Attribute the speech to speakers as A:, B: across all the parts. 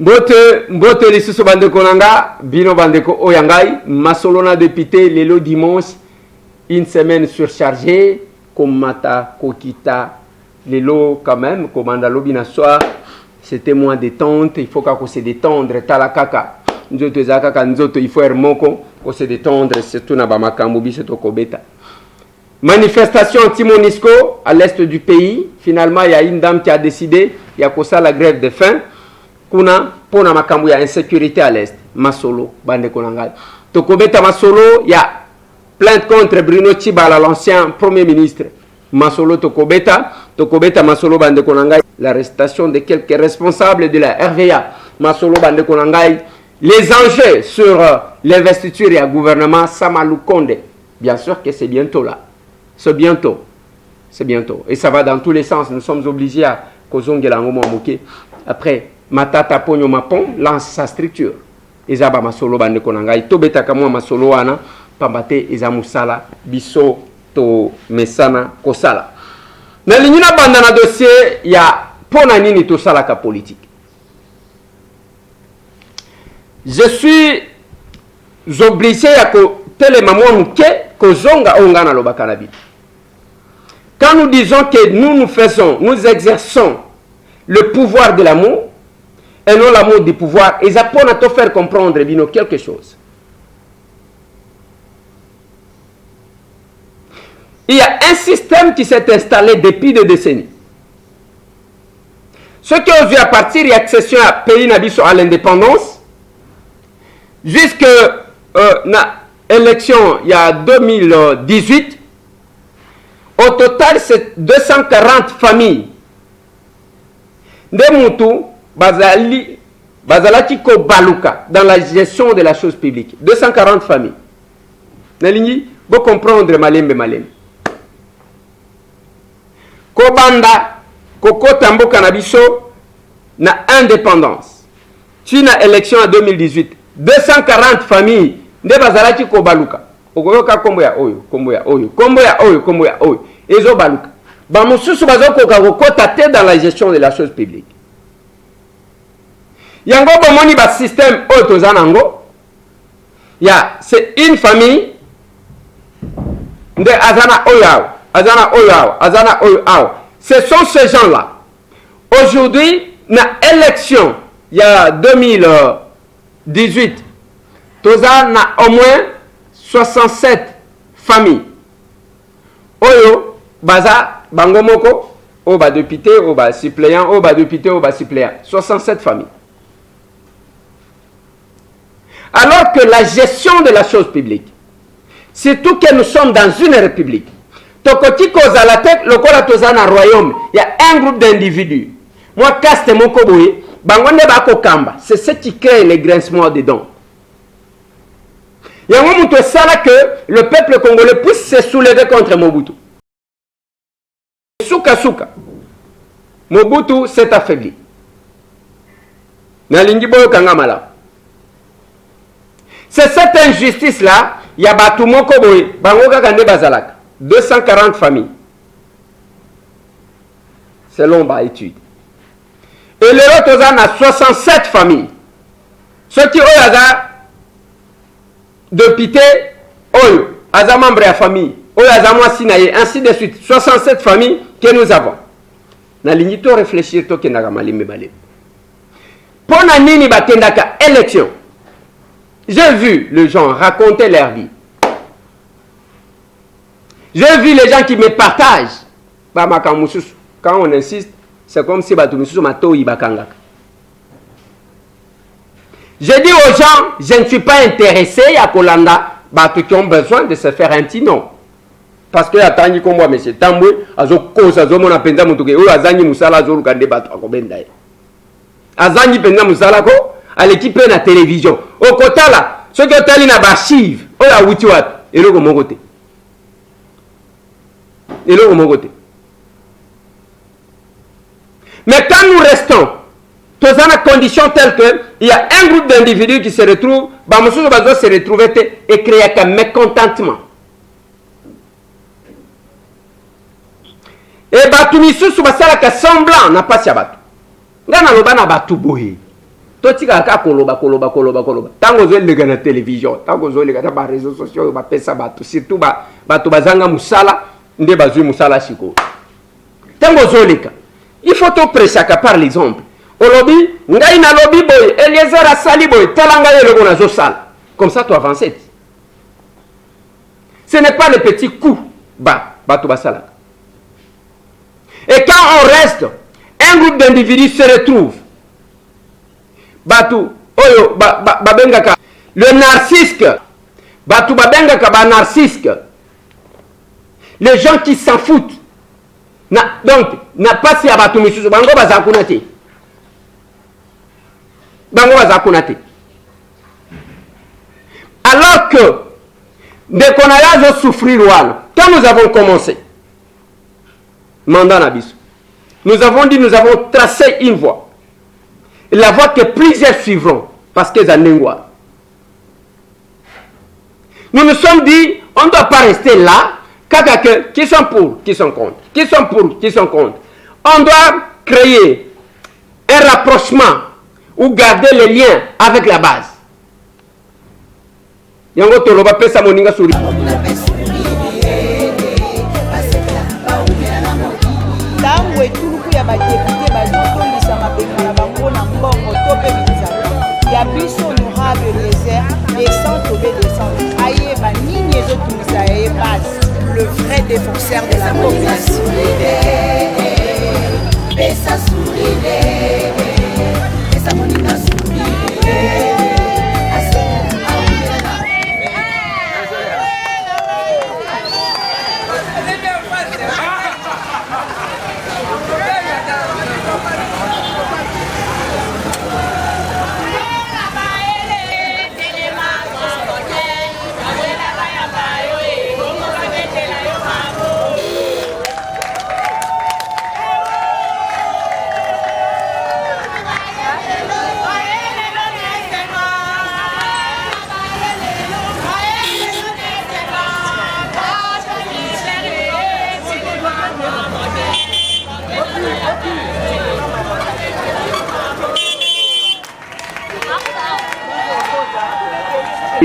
A: Mbote lisusu bandeko nanga, bino bandeko oyangai, masolona député, lelo dimanche, une semaine surchargée, comme mata, kokita, lelo quand même, comme andalobi na soir, c'était moins détente, il faut qu'on se détendre, talakaka, nzoto zakaka, nzoto, il faut hermoko, qu'on se détendre, surtout na bamakambubi, c'est au Kobeta. Manifestation anti-Monisco à l'est du pays, finalement il y a une dame qui a décidé, il y a que ça la grève de faim, kuna pona makambu ya insécurité à l'est masolo bande konangai tokobeta masolo ya plainte contre Bruno Tshibala l'ancien premier ministre masolo tokobeta masolo bande konangai l'arrestation de quelques responsables de la RVA masolo bande konangai les enjeux sur l'investiture et le gouvernement Samalou Konde bien sûr que c'est bientôt là c'est bientôt et ça va dans tous les sens nous sommes obligés à kozongela ngomo moké après Matata Ponyo Mapon lance sa structure. Ezaba masolo bande konangai. Tobeta kamwa masolo wana. Pambate eza musala. Biso to mesana kosala. Na lignina banda na dossier ya pona nini to sala ka politique. Je suis obligé à ko telemamwa muke ko zonga onga na lobaka na bitu. Quand nous disons que nous exerçons le pouvoir de l'amour, et non l'amour du pouvoir, et ça peut te faire comprendre bino quelque chose. Il y a un système qui s'est installé depuis des décennies. Ce qui ont vu à partir de l'accession à pays nabiso à l'indépendance, jusqu'à l'élection il y a 2018, au total c'est 240 familles. De Moutou, Bazalaki ko baluka dans la gestion de la chose publique. 240 familles. Nalingi, vous comprendre malembe. Kobanda, Koko Tambo Kanabiso, na indépendance. Tu na élection en 2018. 240 familles. De Bazalaki ko baluka. Ogoyoka kombo ya oyo. Ezo baluka. Bamususu bazoko kokota te dans la gestion de la chose publique. Yango bomoni ba système otozanango. Ya c'est une famille de azana oyao. Ce sont ces gens-là. Aujourd'hui, na élection il y a 2018, tozana au moins 67 familles. Oyo baza Bangomoko, au bas député, au bas suppléant, au bas député, au bas suppléant. 67 familles. Alors que la gestion de la chose publique, surtout que nous sommes dans une république, Tokoti koza la tête, le kolatozana royaume, il y a un groupe d'individus. Moi, caste mon koboye, bangonde bako kamba, c'est ce qui crée les grincements dedans. Il y a un moment où que le peuple congolais puisse se soulever contre Mobutu. Souka. Mobutu s'est affaibli. C'est cette injustice-là, il y a Batumo Koboé, Bangoga Gande Bazalak, 240 familles. Selon ma étude. Et les autres ont 67 familles. Ceux qui ont député, ont un membre de la famille, ainsi de suite. 67 familles que nous avons. Na lignito réfléchir to kenaga malimbe balé. Pona nini batendaka élection. J'ai vu les gens raconter leur vie. J'ai vu les gens qui me partagent. Quand on insiste, c'est comme si Batumususu mato ibakangaka. J'ai dit aux gens, je ne suis pas intéressé à Kolanda, qui ont besoin de se faire un petit nom. Parce que attendez comme moi, monsieur Tamboué, azo kosa zo mona penza mutuke, ou azangi musala zo lukande bato akobenda. Azangi penza musala ko, à l'équipe na télévision. Au kota là, ceux qui ont na bachive, o ya wuti wat, eloko mongote. Eloko mongote. Mais quand nous restons, tous dans la condition telle que il y a un groupe d'individus qui se retrouvent, bamususu bazo se retrouver et créer un mécontentement. Et batu misusu basala ka semblant na pasi ya batu. Ngana loba na batu boye. totika ka koloba. Tango zo lega na télévision, tango zo lega na réseaux sociaux, ba pesa bato, surtout bato bazanga musala, nde bazui musala siko. Tango zo lega. Il faut to presaka par l'exemple. Olobi, ngai na lobi boy, Eliezer asali boy, talanga yelo na zo sala. Comme ça tu avances. Ce n'est pas le petit coup bas, bato basala. Et quand on reste, un groupe d'individus se retrouve. Batu, oyo, babengaka, le narcissique. Batu babengaka ba narcissique. Les gens qui s'en foutent. Donc, n'a pas si abatu misusu, bango bazakunate. Bango bazakunate. Alors que, dès qu'on a souffrir, quand nous avons commencé, mandat Nabis, nous avons dit, nous avons tracé une voie. Et la voie que plusieurs suivront, parce que c'est lingua. Nous nous sommes dit, on ne doit pas rester là, qui sont pour, qui sont contre, qui sont pour, qui sont contre. On doit créer un rapprochement ou garder le lien avec la base. Yango toloba pesa moninga suri.
B: Tango etuluku ya badepute bazotondisa mabenga na bango na mbongo to pe bizala ya biso honorable Eliezer descend tobe descend ayeba nini ezotungisa ye base le vrai défenseur de la population. Pesa sourire, pesa moninga sourire.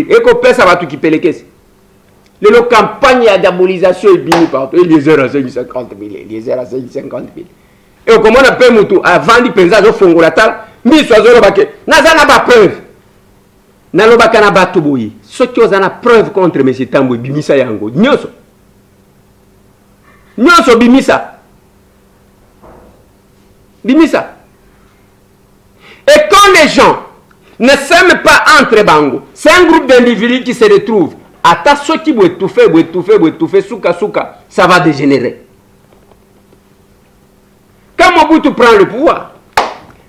A: Et qu'on pèse à battre qui paie les caisses. Le campagne à diabolisation est bien partout. Eliezer à 50 000, Eliezer à 50 000. Et comment on appelle Moutou avant de penser au fond la table, mais soit zéro baquet. N'a pas preuve. N'a pas qu'un abattu bouilli. Ce qui ont la preuve contre M. Tambo, Bimisa Yango. Nyoso. Nyoso Bimisa. Bimisa. Et quand les gens ne s'aiment pas entre bango, c'est un groupe d'individus qui se retrouvent. Ata ceux qui vont étouffer, souka, ça va dégénérer. Quand Mobutu prend le pouvoir,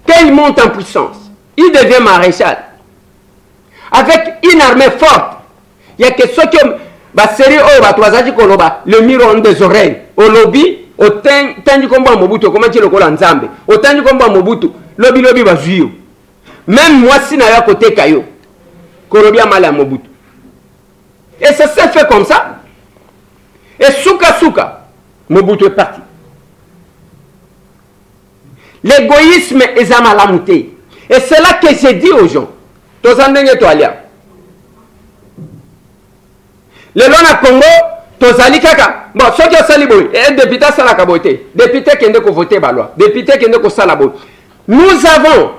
A: quand il monte en puissance, il devient maréchal. Avec une armée forte, il y a que ceux qui ont le miron des oreilles, au lobby, au tangi combat Mobutu, comment tu le colles en Zambé, au tangi combat Mobutu, lobby bazuyo. Même moi, si n'a côté Kayo, Korobia mal à Mobutu. Et ça s'est fait comme ça. Et souka, Mobutu est parti. L'égoïsme est à malamouté. Et c'est là que j'ai dit aux gens, tous en dengue toalia. Le long à Congo, tous ali kaka. Bon, ceux qui ont sali boy, et député sala kaboté, député qui ont voté baloi, député qui ont salabo. Nous avons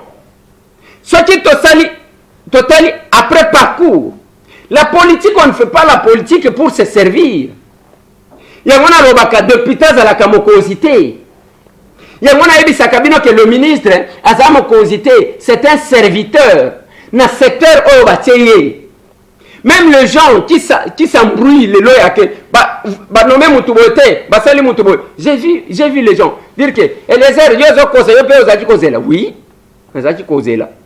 A: ceux qui totali après parcours. La politique, on ne fait pas la politique pour se servir. Il y a un député à la camocosité. Il y a un que le ministre à la camocosité, c'est un serviteur. Dans le secteur où même les gens qui s'embrouillent, les lois, j'ai vu les gens dire que Eliezer, oui,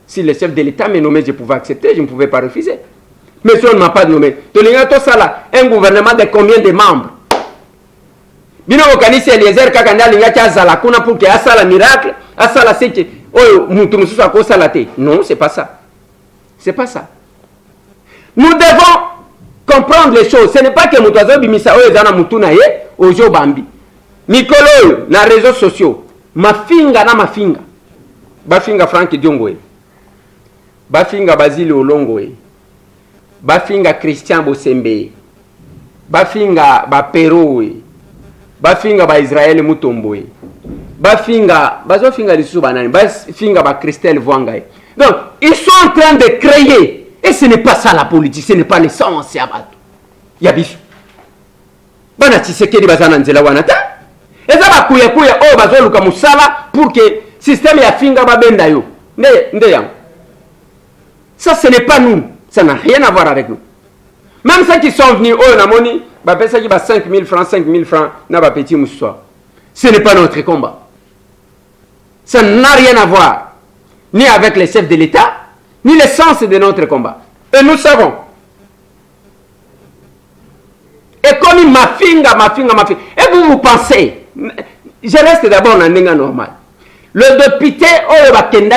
A: si le chef de l'État m'a nommé, je pouvais accepter, je ne pouvais pas refuser. Mais si on ne m'a pas nommé, un gouvernement de combien de membres? Bino okanisi Eliezer kakanda lingacha zala kuna pour que asala miracle, asala seke, oh mutu mususu akosala te. Non, c'est pas ça. C'est pas ça. Nous devons comprendre les choses. Ce n'est pas que mutu azo bimisa oyo zana mutu na ye ojo bambi. Mikolo na réseaux sociaux, mafinga na mafinga. Bafinga Frank Diongoe. bafinga Basile Olongoe, bafinga Christian Bosembe, bafinga Baperoe, bafinga ba Israël Mutomboe, bazofinga lisusu banani, bafinga ba Christelle Vwangae. Donc ils sont en train de créer, et ce n'est pas ça la politique, ce n'est pas l'essence ya bato ya biso. Bana Tshisekedi bazana nzela wana ta eza bakuya kuya o bazoluka musala pour que système ya finga babenda yo nde yango. Ça ce n'est pas nous, ça n'a rien à voir avec nous. Même ceux qui sont venus au namoni ba pesa ki ba 5000 francs na ba petit moussoir. Ce n'est pas notre combat. Ça n'a rien à voir ni avec les chefs de l'État, ni l'essence de notre combat. Et nous savons. Et comme ma finga. Et vous pensez, je reste d'abord dans un normal. Le député,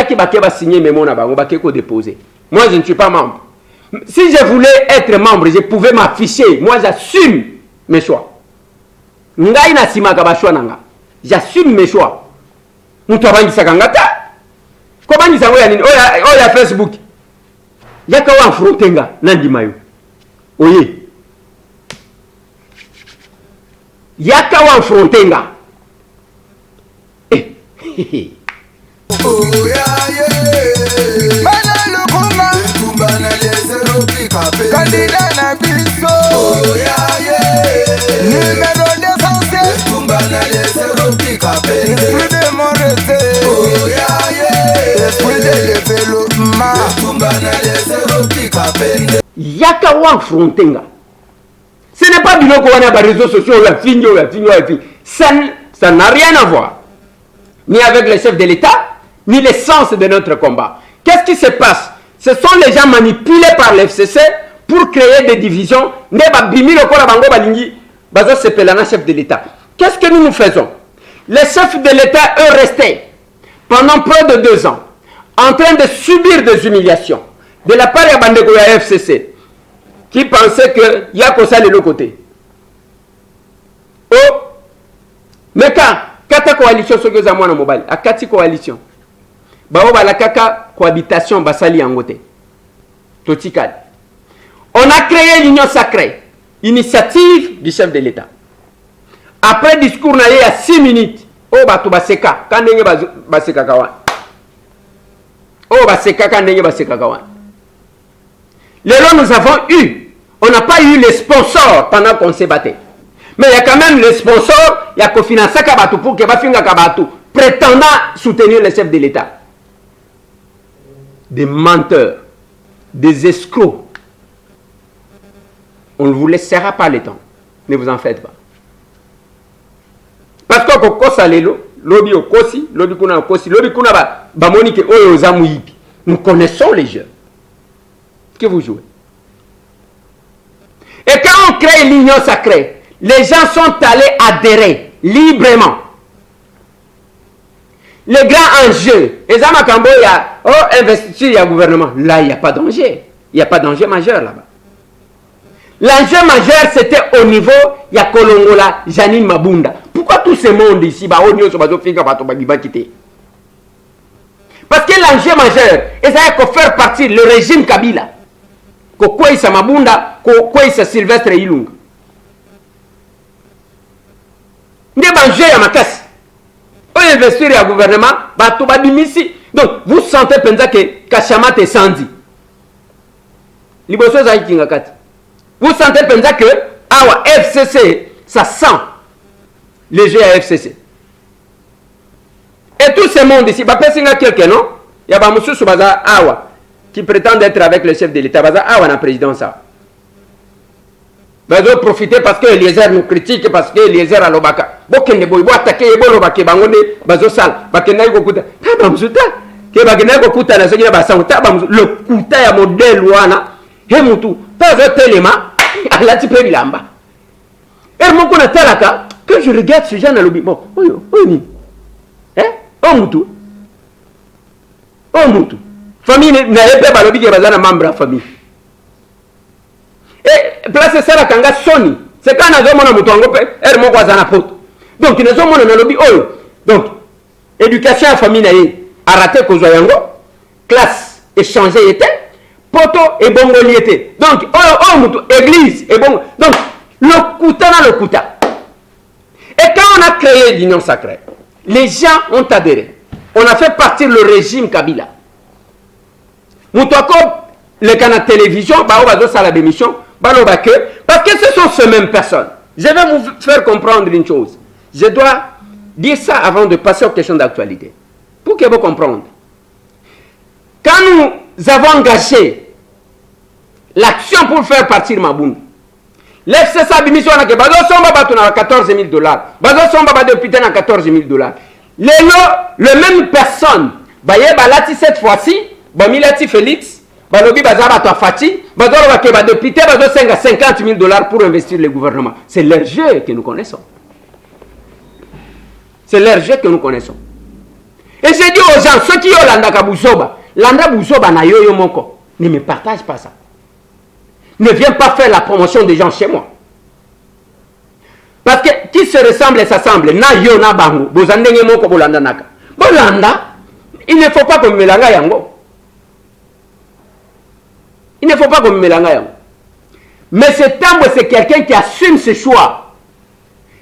A: qui va signer mes mots, va déposer. Moi, je ne suis pas membre. Si je voulais être membre, je pouvais m'afficher. Moi, j'assume mes choix. J'assume mes choix. Comment ils envoient ya Facebook? Yaka wa frontenga nandi mayo. Oye. Yaka wa frontenga.
C: Candidat na biso. Numéro d'essentiel. Plus de mon
A: Yaka wa frontenga. Ce n'est pas biloko wana ba réseaux sociaux ça n'a rien à voir ni avec les chefs de l'État ni l'essence de notre combat. Qu'est-ce qui se passe? Ce sont les gens manipulés par l'FCC pour créer des divisions. Ne ba bimi lokola bango balingi bazo sepelana chef de l'État. Qu'est-ce que nous faisons? Les chefs de l'État eux restaient pendant près de 2 ans en train de subir des humiliations de la part de Bandeko ya FCC qui pensait que y a que ça de l'autre côté. Oh, mais quand kata coalition ce que za mwana mobile a kati coalition bao ba la kaka cohabitation basali yangote totikal. On a créé l'union sacrée, initiative du chef de l'État. Après discours na ye à 6 minutes, oh bato baseka kandenge baseka kawan. Oh baseka kandenge baseka kawan. Nous avons eu, on n'a pas eu les sponsors pendant qu'on s'est battu. Mais il y a quand même les sponsors, il y a qu'on finance Kabatou pour que Bafinga Kabatou, prétendant soutenir les chefs de l'État. Des menteurs, des escrocs. On ne vous laissera pas le temps. Ne vous en faites pas. Parce que Kokosa Lelo, Lobi Okosi, Lobi Kuna Okosi, Lobi Kuna Bamonike Oyozamuipi. Nous connaissons les jeux que vous jouez. Et quand on crée l'union sacrée, les gens sont allés adhérer librement. Les grands enjeux, les Amakambo, il y a investiture, il y a gouvernement. Là, il n'y a pas danger. Il n'y a pas danger majeur là-bas. L'enjeu majeur, c'était au niveau, il y a Kolongola, Janine Mabunda. Pourquoi tout ce monde ici, parce que l'enjeu majeur, c'est de faire partie le régime Kabila. Quoi il Mabunda, quoi il Sylvestre Ilunga. N'est pas enjeu à ma casse. On investir au gouvernement, donc vous sentez que Kachama est sandi. Liboso za Kingakati. Vous sentez que Awa FCC, ça sent les jeux à FCC. Et tout ce monde ici, il y a quelqu'un, non? Il y a Moussou Soubaza Awa qui prétend être avec le chef de l'État. Baza Awa na président ça. Bazo profiter parce que Eliezer nous critique, parce que Eliezer a l'obaka. Bokende boy attaquer ebo lobake bangonde bazo sal. Bakenda ko kuta. Taba mzuta. Ke bakenda ko kuta na sokina basa taba le kuta ya modèle wana. He mutu. Pas telema ala ti pe bilamba. Et mon qu'on a talaka que je regarde ce genre na lobi. Bon, oyo ni. Oh mutu. Oh mutu. Famille na epé balobi ke bazana membre famille. Et place ça la kanga soni. C'est quand on a mon mutu ngope er moko azana poto. Donc nous avons na lobi oyo. Donc éducation à famille na ye a raté ko yango classe échanger était, poto et bongoli était. Donc, église et bon. Donc, le kuta dans le kuta. Et quand on a créé l'Union sacrée, les gens ont adhéré. On a fait partir le régime Kabila. Moutouako, le canal télévision, ça la démission, parce que ce sont ces mêmes personnes. Je vais vous faire comprendre une chose. Je dois dire ça avant de passer aux questions d'actualité. Pour que vous compreniez. Quand nous avons engagé l'action pour faire partir Maboundou, l'FCC a démission à 14 000 $. Bazo somba député à 14 000 $. Le même personne, cette fois-ci, Milati Félix, Balobi Bazaba Fati, Bazoro Keba député, Bazo 50 000 $ pour investir le gouvernement. C'est leur jeu que nous connaissons. C'est leur jeu que nous connaissons. Et j'ai dit aux gens, ceux qui ont l'anda Kabouzoba, l'anda Bouzoba na yo moko, ne me partage pas ça. Ne viens pas faire la promotion des gens chez moi. Parce que qui se ressemble et s'assemble, na yo na bango, bozandenge moko bolanda naka. Bolanda, il ne faut pas que melanga yango. Il ne faut pas que melanga yango. Mais cet homme, c'est quelqu'un qui assume ses choix.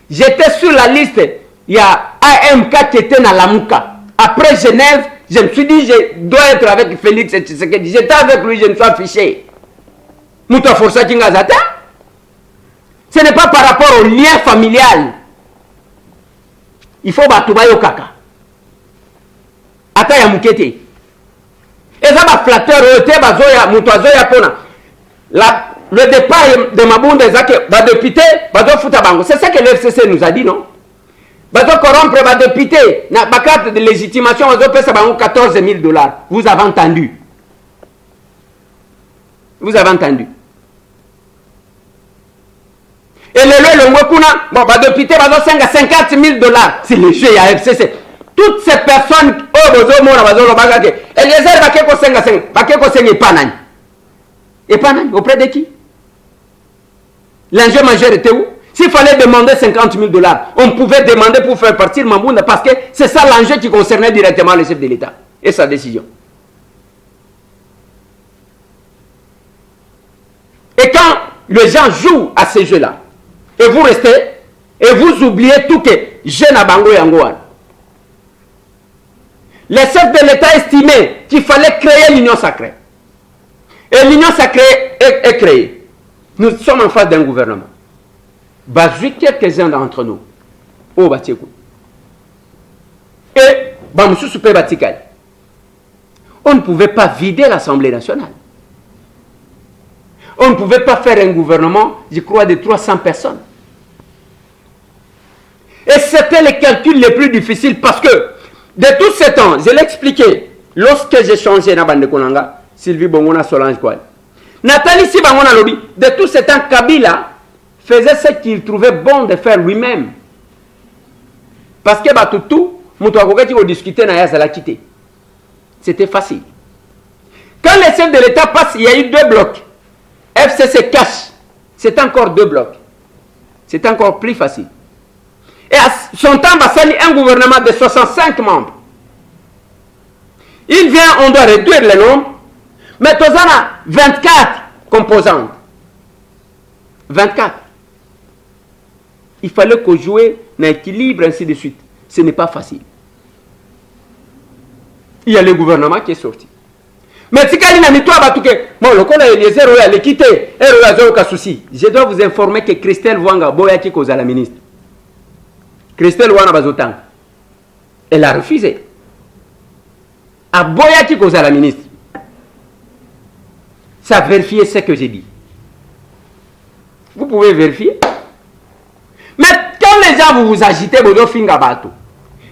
A: J'étais sur la liste, il y a AMK qui était dans la Mouka. Après Genève, je me suis dit, je dois être avec Félix et Tshisekedi. J'étais avec lui, je me suis affiché. Mouta Forza Kingazata. Ce n'est pas par rapport au lien familial. Il faut batoubayo kaka. Ata ya mukete. Et ça va flatteur ote bazoya mutoazoya pona. Le départ de Maboundou va député, bazo futa bango. C'est ça que l'FCC nous a dit, non? Bazo corrompre va député, na carte de légitimation bazo pesa bango 14 000 $. Vous avez entendu? Vous avez entendu? Et le Mwekuna, bon, bah, député, bah, 50 000 $. C'est le jeu à FCC. Toutes ces personnes, oh, bozo, mona, bazo, lo, bagage. Eliezer, bakeko 5, bakeko 5, et panani. Et panani, auprès de qui? L'enjeu majeur était où? S'il fallait demander 50 000 $, on pouvait demander pour faire partir Maboundou, parce que c'est ça l'enjeu qui concernait directement le chef de l'État et sa décision. Et quand les gens jouent à ces jeux-là, et vous restez, et vous oubliez tout que jeune Abango Yangoan. Les chefs de l'État estimaient qu'il fallait créer l'Union sacrée. Et l'Union sacrée est créée. Nous sommes en face d'un gouvernement. Bazui quelques-uns d'entre nous. Au Batiekou. Et Bamoussou Soupé Batikal. On ne pouvait pas vider l'Assemblée nationale. On ne pouvait pas faire un gouvernement, je crois, de 300 personnes. Et c'était les calculs les plus difficiles parce que, de tout ce temps, je l'ai expliqué, lorsque j'ai changé na bande Konanga, Sylvie Bongona Solange Koual. Nathalie Sibangona Lobby, de tout ce temps, Kabila faisait ce qu'il trouvait bon de faire lui-même. Parce que Batoutou, Moutouakokati, on discutait, Naya Zala quitté. C'était facile. Quand les chefs de l'État passent, il y a eu 2 blocs. FCC cache, c'est encore 2 blocs. C'est encore plus facile. Et à son temps, Bassali, un gouvernement de 65 membres. Il vient, on doit réduire le nombre, mais Tozana, 24 composantes. 24. Il fallait qu'on joue un équilibre, ainsi de suite. Ce n'est pas facile. Il y a le gouvernement qui est sorti. Mais si quelqu'un n'a pas tout bon, le collègue Eliezer a quitté, je dois vous informer que Christelle Wanga Boyaki cause à la ministre. Christelle Wanga Bazotan. Elle a refusé. À Boyaki cause à la ministre. Ça vérifie ce que j'ai dit. Vous pouvez vérifier. Mais quand les gens vous agitez, vous avez fait un bateau.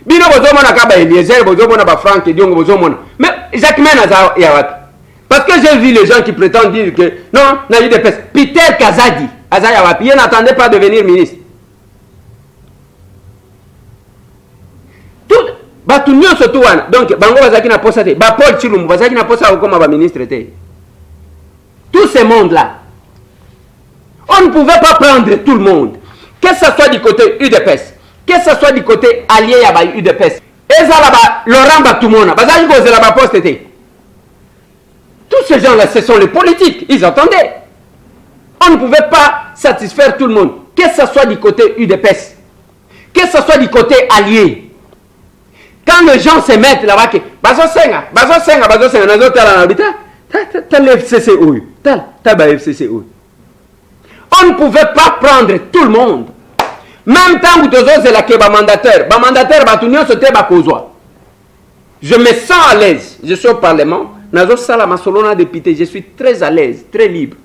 A: Bino bozo mona kaba Eliezer, bozo mona ba Franck et Diongo bozo mona. Mais Jacques Menaza Yawat. Parce que j'ai vu les gens qui prétendent dire que non, n'a eu de peste. Peter Kazadi, Azayawat, il n'attendait pas de devenir ministre. Tout, bah tout le monde se tourne. Donc, Bango Bazaki n'a pas ça. Bah Paul Chilum, Bazaki n'a pas ça comme un ministre. Tout ce monde-là, on ne pouvait pas prendre tout le monde. Que ce soit du côté UDPS, que ce soit du côté allié à UDPS. Et ça là-bas, Laurent Batoumona, Bazaki cause là-bas poste. Tous ces gens-là, ce sont les politiques. Ils entendaient. On ne pouvait pas satisfaire tout le monde. Que ce soit du côté UDPS, que ce soit du côté allié. Quand les gens se mettent là-bas, on ne pouvait pas prendre tout le monde. Même temps où c'est la que mandataire, je me sens à l'aise. Je suis au Parlement. Je suis très à l'aise, très libre.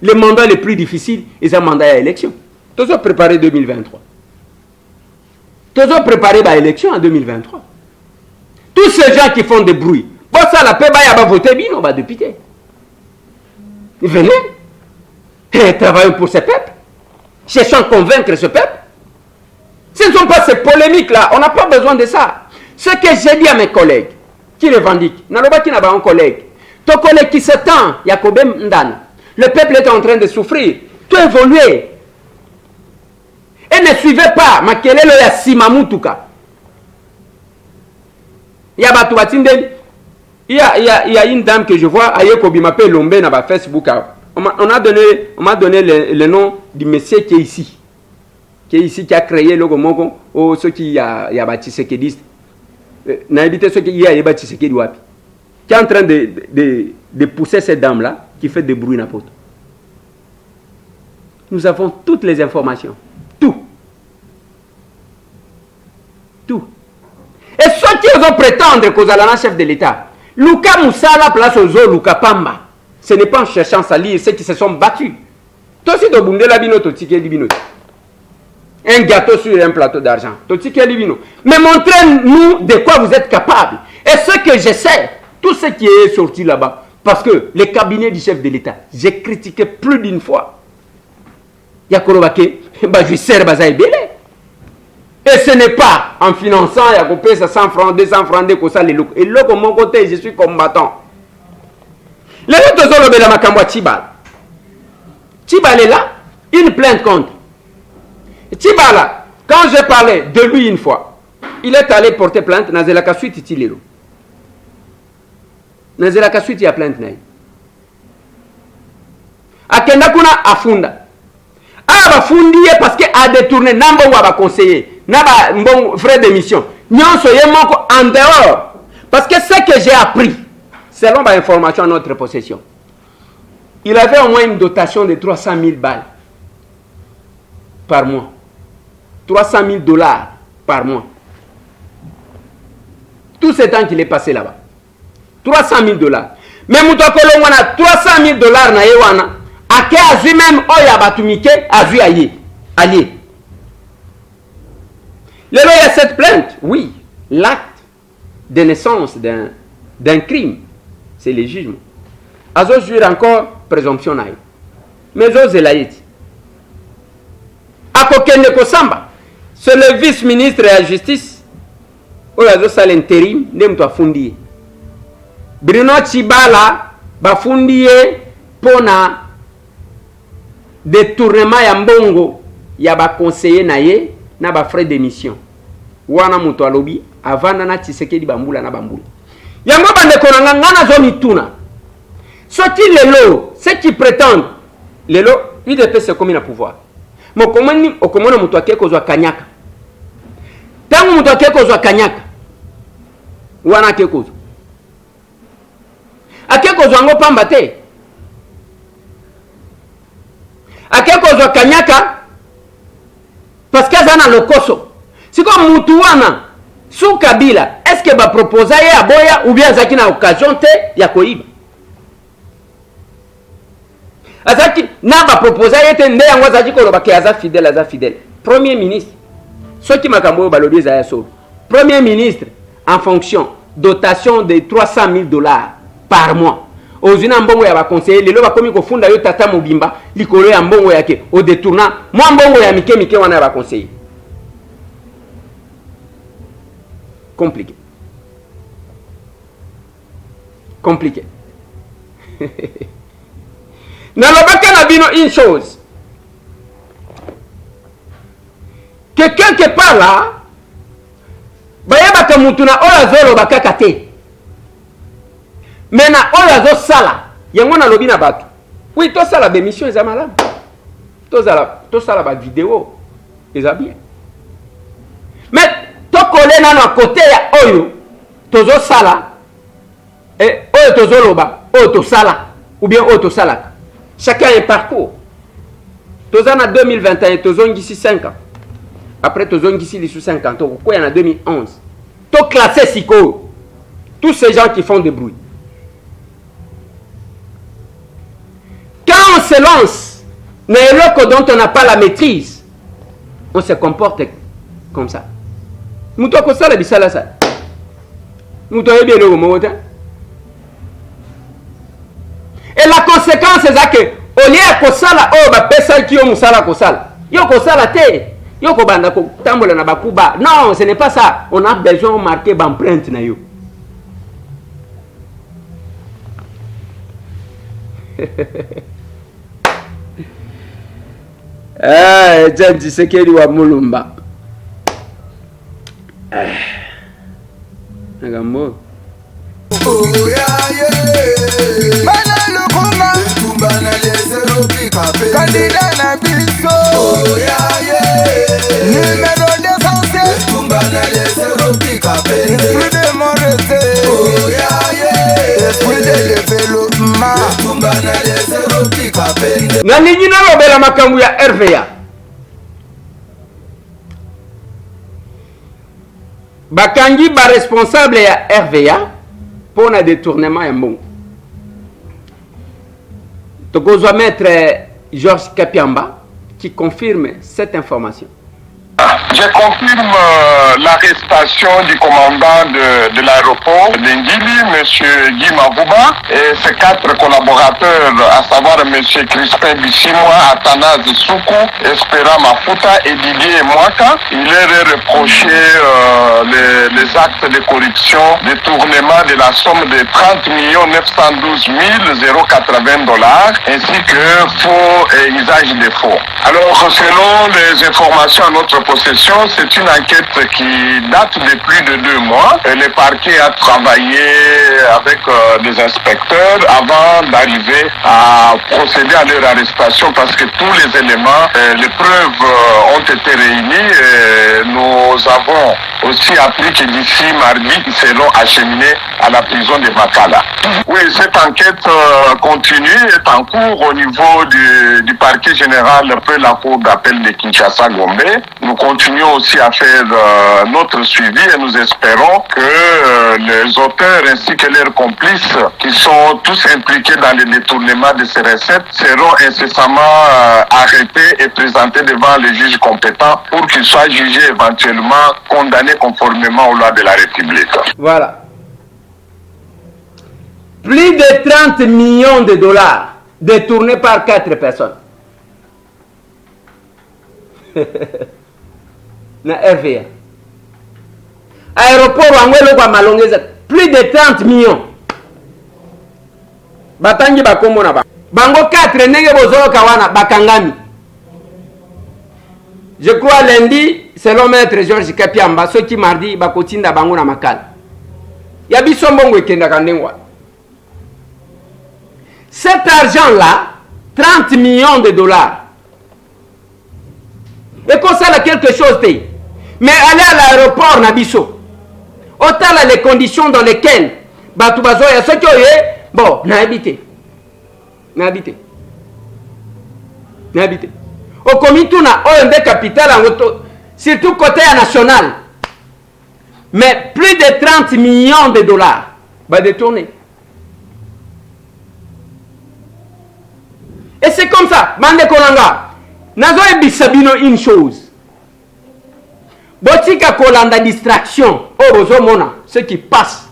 A: Le mandat le plus difficile, c'est un mandat à élection. Tous ont préparé 2023. Tous ont préparé l'élection en 2023. Tous ces gens qui font des bruits, pour ça, la paix va voter bien, on va député. Venez. Et travaillons pour ce peuple. Cherchons à convaincre ce peuple. Ce ne sont pas ces polémiques-là. On n'a pas besoin de ça. Ce que j'ai dit à mes collègues, qui revendiquent, qui n'a pas un collègue, ton collègue qui s'attend, Yakobem Ndana, le peuple est en train de souffrir. Tu évolues. Et ne suivez pas Makelelo ya Simamoutuka. Il y a une dame que je vois, Ayekobi m'appelle Lombe dans Facebook. On m'a donné le nom du monsieur qui est ici. Qui a créé le Gomogo, ou ceux qui a bâti ce qui disent. N'a habité ceux qui a bâti ce qui doit. Qui est en train de pousser cette dame-là, qui fait des bruits n'importe. Nous avons toutes les informations. Tout. Et ceux qui osent prétendre qu'aux allants chef de l'État, Luka Moussala place aux autres, Luka Pamba, ce n'est pas en cherchant à lire ceux qui se sont battus. Toi aussi, tu as la binote, un gâteau sur un plateau d'argent. Mais montrez-nous de quoi vous êtes capable. Et ce que je sais, tout ce qui est sorti là-bas, parce que le cabinet du chef de l'État, j'ai critiqué plus d'une fois. Yakorobake, je sers Bazaï Belé. Et ce n'est pas en finançant, il y a coupé 100 francs, 200 francs, de ça les locaux. Et là, de mon côté, je suis combattant. Les autres ont le Makamwa Tibal. Tibal est là, une plainte contre. Tibal, là, quand j'ai parlé de lui une fois, il est allé porter plainte dans la Kasuit Itilero. Dans la Kasuit, il y a plainte. A Kendakuna Afunda. Ah, Fundi parce qu'il a détourné Nambo Waba conseiller. Naba bon frais d'émission. Nyon soyez en dehors. Parce que ce que j'ai appris, selon ma information à notre possession, il avait au moins une dotation de 300 000 balles par mois. 300 000 dollars par mois. Tout ce temps qu'il est passé là-bas. 300 000 dollars. Mais Moutokolo, on a 300 000 dollars na yewana. Ake azu même oya batumike azu allié. Il y a cette plainte, oui, l'acte de naissance d'un crime, c'est le jugement. Azo jure encore présomption naïe. Mais ose laïti. Akokende Kosamba, c'est le vice-ministre de la justice. Oyazo sal intérim, nem to fundié. Bruno Chibala ba fundié pona détournement ya mbongo ya ba conseiller naye na ba frais d'émission. Wana muto alobi avanda na Tshisekedi bambula na bambula. Yango bande konanga ngana zoni tuna. Soti lelo, ceux qui prétendent lelo, UDP c'est comme un pouvoir. Mo komani okomona muto akeko zo kanyaka. Tangu muto akeko zo kanyaka. Wana akeko zo. Akeko zo ngo pamba te. Akeko zo kanyaka parce que ça na lokoso. C'est comme Moutouana, sous Kabila, est-ce que va proposer à Boya ou bien Zaki na occasion te ya koiba? Azaki na va proposer à te nde yango Zaki ko lobaki aza fidèle. Premier ministre, ceux qui makambo balobi za yaso. Premier ministre en fonction dotation de 300 000 dollars par mois. Ozina mbongo ya ba conseiller lelo ba komi ko funda yo tata mobimba likolo ya mbongo yake au détournant moi mbongo ya mike wana ya ba conseiller. Compliqué. Nalobaka na bino une chose. Que quelque part là, bayabaka mutuna oya zolo bakaka te. Maintenant, oyo zo sala, yango na lobi na bato. Oui, to sala ba émission eza malamu. To sala ba vidéo eza bien. Mais to coller nano à côté ya oyo tozo sala et oyo tozo loba, oyo to sala ou bien oyo to sala. Chacun a un parcours. Toza na 2021, tozo ngisi 5 ans. Après tozo ngisi lisu 50 ans, quoi y en a 2011. To classé siko. Tous ces gens qui font des bruits. Quand on se lance dans un loco dont on n'a pas la maîtrise, on se comporte comme ça. Nous sommes comme ça, la bisala ça. Nous sommes bien au moment. Et la conséquence c'est que au lieu de kosala oh ba pesa qui ont musala kosala. Yo kosala te. Yo ko banda ko tambola na bakuba. Non, ce n'est pas ça. On a besoin de marquer l'empreinte na yo. John Tshisekedi wa Mulumba. Nagambo.
C: Oh yeah yeah. Bana lokoma. Tumba na lesero pikape. Candidat na biso. Oh yeah yeah. Numéro d'essentiel. Tumba na lesero pikape. Esprit de mon reste. Oh yeah yeah. Esprit de développement. Tumba na lesero pikape.
A: Na ninyi na lobela makambu ya RVA. Bakangi ba responsable ya RVA pour un détournement ya mbongo. Tokozwa maître Georges Kapiamba qui confirme cette information.
D: Je confirme l'arrestation du commandant de l'aéroport de Ngili, M. Guy Mavouba, et ses 4 collaborateurs, à savoir M. Crispin Bissimois, Athanase Soukou, Espera Mafuta et Didier Mwaka. Il leur est reproché les actes de corruption, détournement de la somme de 30 912 080 $, ainsi que faux et usage de faux. Alors, selon les informations à notre possession, c'est une enquête qui date de plus de 2 mois. Et le parquet a travaillé avec des inspecteurs avant d'arriver à procéder à leur arrestation parce que tous les éléments, les preuves ont été réunies et nous avons aussi appris que d'ici mardi, ils seront acheminés à la prison de Makala. Oui, cette enquête continue, est en cours au niveau du parquet général après la cour d'appel de Kinshasa-Gombe. Nous continuons aussi à faire notre suivi et nous espérons que les auteurs ainsi que leurs complices qui sont tous impliqués dans le détournement de ces recettes seront incessamment arrêtés et présentés devant les juges compétents pour qu'ils soient jugés éventuellement condamnés conformément aux lois de la République.
A: Voilà. Plus de 30 millions de dollars détournés par 4 personnes. Na RVA. Aéroport Wangwelo kwa Malongeza. Plus de 30 millions. Batangi bakombo na ba. Bango 4 nenge bozolo kawana bakangami. Je crois lundi, selon maître Georges Kapiamba, ce qui mardi bakotinda bango na makala. Ya biso mbongo ekenda kandengwa. Cet argent-là, 30 millions de dollars. Et qu'on sait quelque chose, mais aller à l'aéroport, Nabiso, autant les conditions dans lesquelles Batoubazo et ce qui est, bon, n'a habité. Au comité, on a OMB capital, surtout côté national. Mais plus de 30 millions de dollars, va détourner. Et c'est comme ça, Bande Kolanga. Nazo ebisabino une chose. Botika Kolanda distraction. Oh, Bozomona, ce qui passe.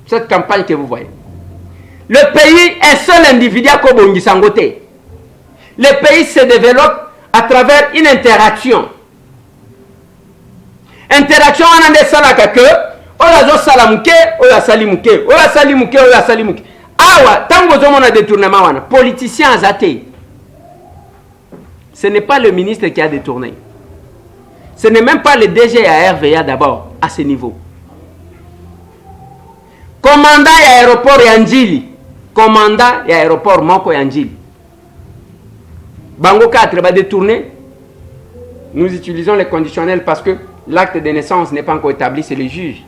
A: Cette campagne que vous voyez. Le pays est seul individu à Kobongi Sangote. Le pays se développe à travers une interaction. Interaction en ande salaka que Ola zo salamuke, Ola salimuke, Ola salimuke, Ola salimuke. Awa, tango Bozomona détournement wana. Politicien azate. Ce n'est pas le ministre qui a détourné. Ce n'est même pas le DG à RVA d'abord, à ce niveau. commandant ya aéroport ya Njili, commandant ya aéroport moko ya Njili. Bango 4 va détourner. Nous utilisons les conditionnels parce que l'acte de naissance n'est pas encore établi, c'est le juge.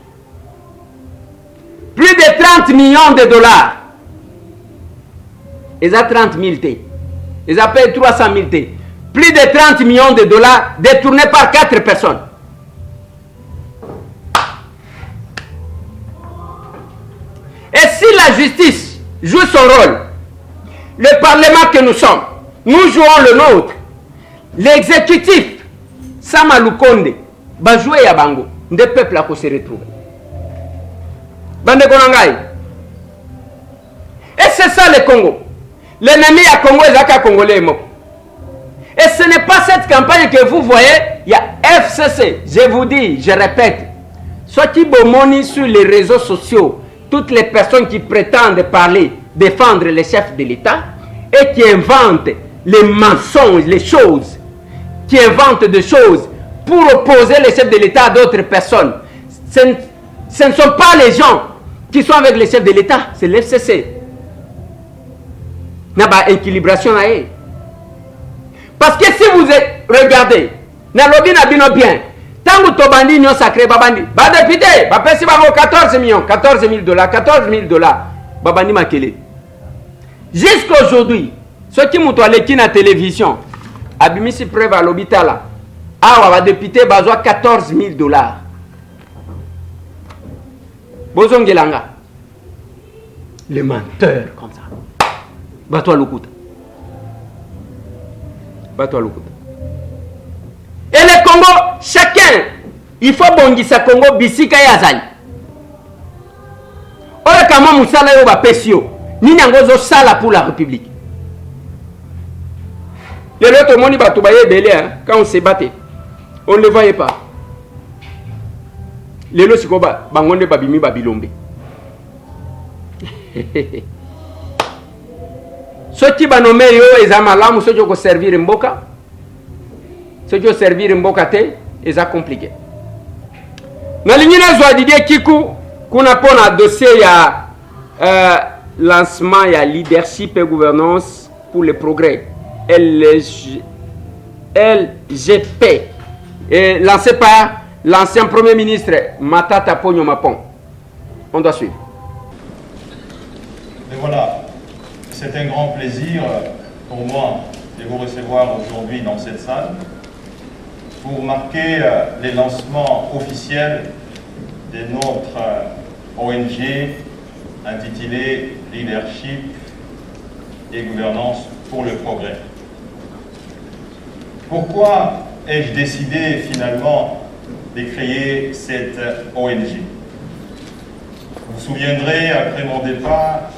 A: Plus de 30 millions de dollars. Ils ont 30 000 T. Ils appellent 300 000 T. Plus de 30 millions de dollars détournés par 4 personnes. Et si la justice joue son rôle, le Parlement que nous sommes, nous jouons le nôtre, l'exécutif, Sama Lukonde, va jouer à Bango, des peuples à se retrouver. Bande Konangai. Et c'est ça le Congo. L'ennemi à Congo est à Congolais. Et ce n'est pas cette campagne que vous voyez, il y a FCC. Je vous dis, je répète, soit qui bomoni sur les réseaux sociaux, toutes les personnes qui prétendent parler, défendre les chefs de l'État et qui inventent les mensonges, les choses, qui inventent des choses pour opposer les chefs de l'État à d'autres personnes. Ce ne sont pas les gens qui sont avec les chefs de l'État, c'est l'FCC. Il y a une équilibration là. Parce que si vous regardez, Nalobi n'a bien, tant que Tobandi n'y a sacré Babandi, député, si 14 millions, 14 000 dollars, 14 000 dollars, Babandi Makele. Jusqu'à aujourd'hui, ceux qui m'ont allé qui na télévision, Abimisi preuve à l'hôpital, ah, député, bazoa 14 000 dollars. Bozongelanga. Les menteurs comme ça. Bat-toi le coude. Bat-toi le coude. Et le Congo, chacun, il faut bongisa Congo bisika yazali. Oye kama musala yo ba pesio. Ni nangozo sala pour la République. Les autres moni batu baye belé quand on se battait. On ne le voyait pas. Les lois sikoba bangonde babimi babilombe. Ceux qui vont nommer yo ezamalamu ceux qui vont servir mboka. Ceux qui vont servir mboka te eza compliqué. Na lingina zwa Didier Kiku kuna pona dossier ya lancement ya leadership et gouvernance pour le progrès LGP lancé par l'ancien premier ministre Matata Ponyo Mapon. On doit suivre.
E: Et voilà, c'est un grand plaisir pour moi de vous recevoir aujourd'hui dans cette salle pour marquer les lancements officiels de notre ONG intitulé Leadership et Gouvernance pour le Progrès. Pourquoi ai-je décidé finalement de créer cette ONG? Vous vous souviendrez, après mon départ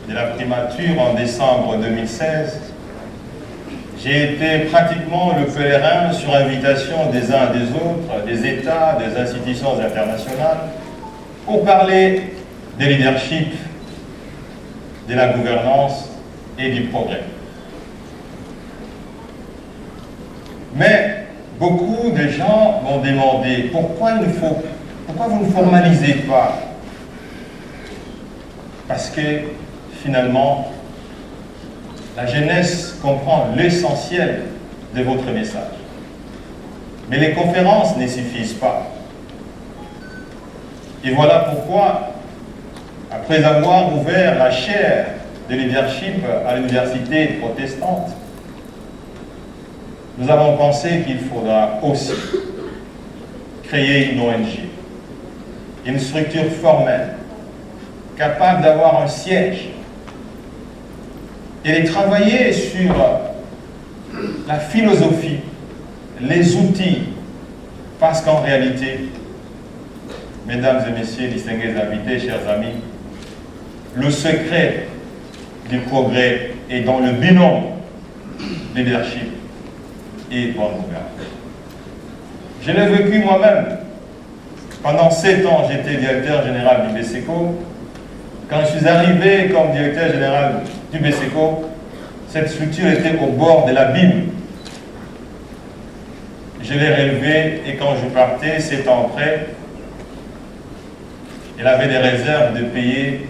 E: de la primature en décembre 2016, j'ai été pratiquement le pèlerin sur invitation des uns et des autres, des États, des institutions internationales, pour parler du leadership, de la gouvernance et du progrès. Mais beaucoup de gens m'ont demandé pourquoi vous ne formalisez pas? Parce que finalement, la jeunesse comprend l'essentiel de votre message. Mais les conférences ne suffisent pas. Et voilà pourquoi, après avoir ouvert la chaire de leadership à l'université protestante, nous avons pensé qu'il faudra aussi créer une ONG, une structure formelle, capable d'avoir un siège et de travailler sur la philosophie, les outils, parce qu'en réalité, mesdames et messieurs, distingués invités, chers amis, le secret du progrès est dans le binôme leadership et bonne gouvernance. Je l'ai vécu moi-même. Pendant 7 ans, j'étais directeur général du BSECO. Quand je suis arrivé comme directeur général du BSECO, cette structure était au bord de l'abîme. Je l'ai relevé et quand je partais, 7 ans après, elle avait des réserves de payer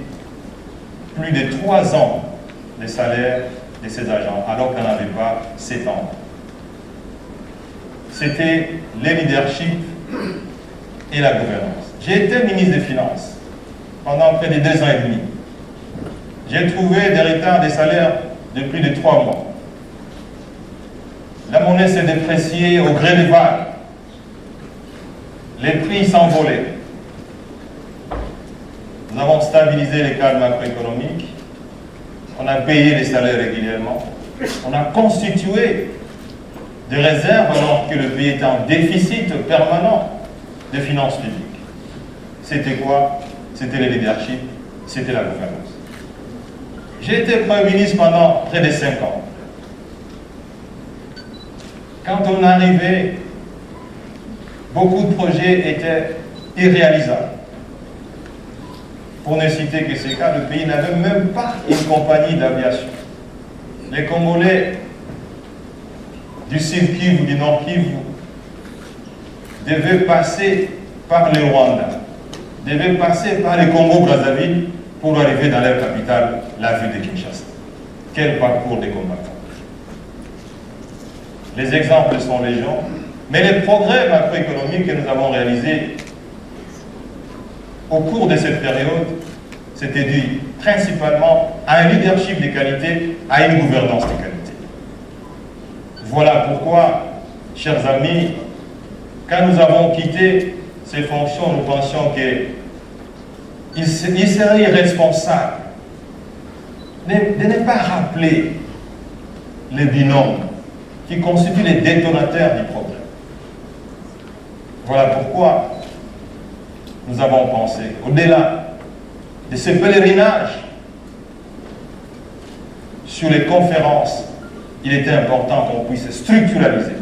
E: plus de 3 ans de salaire de ses agents, alors qu'elle n'avait pas 7 ans. C'était le leadership et la gouvernance. J'ai été ministre des Finances pendant près de 2 ans et demi. J'ai trouvé des retards des salaires de plus de 3 mois. La monnaie s'est dépréciée au gré des vagues. Les prix s'envolaient. Nous avons stabilisé les cadres macroéconomiques. On a payé les salaires régulièrement. On a constitué des réserves alors que le pays était en déficit permanent de finances publiques. C'était quoi? C'était le leadership, c'était la gouvernance. J'ai été Premier ministre pendant près de 5 ans. Quand on arrivait, beaucoup de projets étaient irréalisables. Pour ne citer que ces cas, le pays n'avait même pas une compagnie d'aviation. Les Congolais du Sud Kivu, du Nord Kivu, devaient passer par le Rwanda, devaient passer par le Congo-Brazzaville pour arriver dans leur capitale, la ville de Kinshasa. Quel parcours des combattants! Les exemples sont légion, mais les progrès macroéconomiques que nous avons réalisés au cours de cette période, c'était dû principalement à un leadership de qualité, à une gouvernance de qualité. Voilà pourquoi, chers amis, quand nous avons quitté ces fonctions, nous pensions qu'il serait irresponsable de ne pas rappeler les binômes qui constituent les détonateurs du problème. Voilà pourquoi nous avons pensé, au-delà de ce pèlerinage sur les conférences, il était important qu'on puisse structuraliser.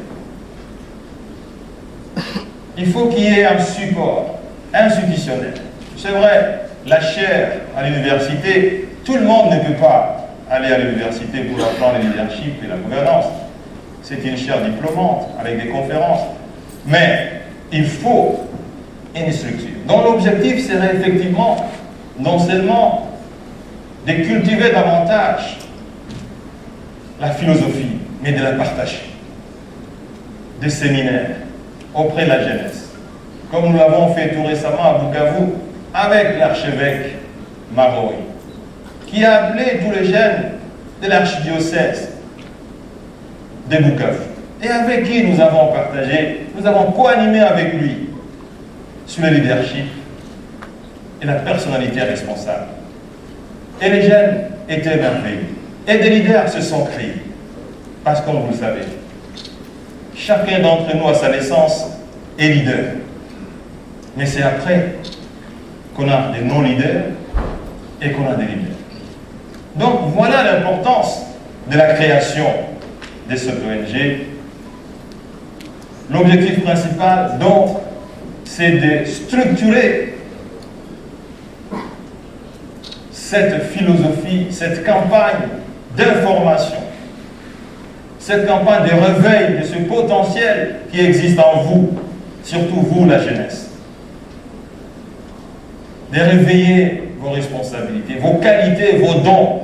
E: Il faut qu'il y ait un support institutionnel. C'est vrai, la chaire à l'université, tout le monde ne peut pas aller à l'université pour apprendre le leadership et la gouvernance. C'est une chaire diplômante avec des conférences. Mais il faut une structure. Donc l'objectif serait effectivement non seulement de cultiver davantage la philosophie, mais de la partager. Des séminaires auprès de la jeunesse, comme nous l'avons fait tout récemment à Bukavu avec l'archevêque Maroy, qui a appelé tous les jeunes de l'archidiocèse de Bukavu, et avec qui nous avons partagé, nous avons co-animé avec lui sur le leadership et la personnalité responsable. Et les jeunes étaient merveilleux. Et des leaders se sont créés. Parce que, comme vous le savez, chacun d'entre nous à sa naissance est leader. Mais c'est après qu'on a des non-leaders et qu'on a des leaders. Donc voilà l'importance de la création de cette ONG. L'objectif principal, donc, c'est de structurer cette philosophie, cette campagne d'information, cette campagne de réveil de ce potentiel qui existe en vous, surtout vous, la jeunesse. De réveiller vos responsabilités, vos qualités, vos dons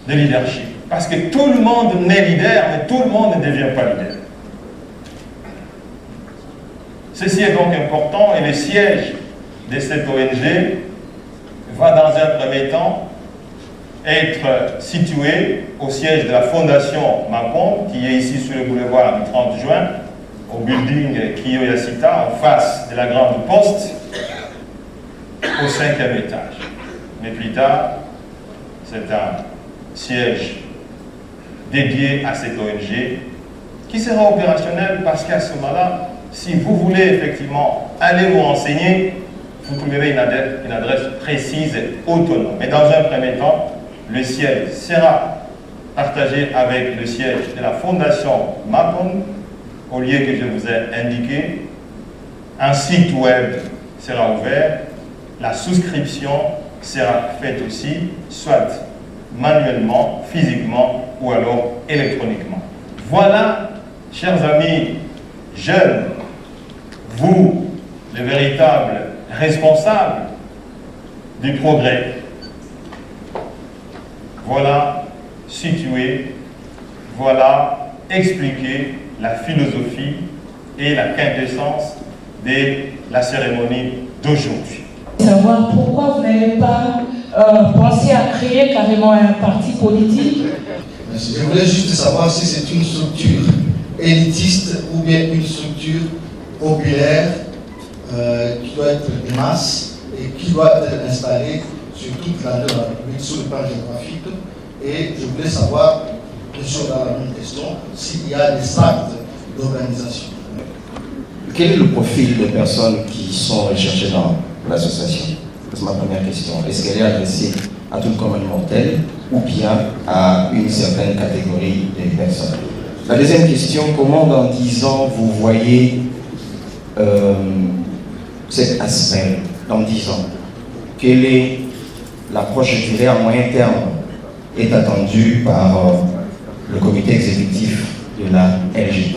E: de leadership. Parce que tout le monde n'est leader, mais tout le monde ne devient pas leader. Ceci est donc important et le siège de cette ONG va dans un premier temps être situé au siège de la Fondation Mapon, qui est ici sur le boulevard du 30 juin, au building Kiyoyasita, en face de la Grande Poste, au 5e étage. Mais plus tard, c'est un siège dédié à cette ONG qui sera opérationnel parce qu'à ce moment-là, si vous voulez effectivement aller vous renseigner, vous trouverez une adresse précise et autonome. Mais dans un premier temps, le siège sera partagé avec le siège de la Fondation Mapon, au lieu que je vous ai indiqué. Un site web sera ouvert, la souscription sera faite aussi, soit manuellement, physiquement ou alors électroniquement. Voilà, chers amis jeunes, vous, les véritables responsables du progrès. Voilà situer, voilà expliquer la philosophie et la quintessence de la cérémonie d'aujourd'hui.
F: Savoir pourquoi vous n'avez pas pensé à créer carrément un parti politique?
G: Je voulais juste savoir si c'est une structure élitiste ou bien une structure populaire qui doit être de masse et qui doit être installée sur toute la République sur le plan géographique. Et je voulais savoir, toujours dans la même question, s'il y a des strates d'organisation.
H: Quel est le profil des personnes qui sont recherchées dans l'association? C'est ma première question. Est-ce qu'elle est adressée à toute commune mortelle ou bien à une certaine catégorie de personnes? La deuxième question, comment dans 10 ans vous voyez cet aspect dans 10 ans? Quelle est l'approche, je dirais, à moyen terme est attendue par le comité exécutif de la LGP?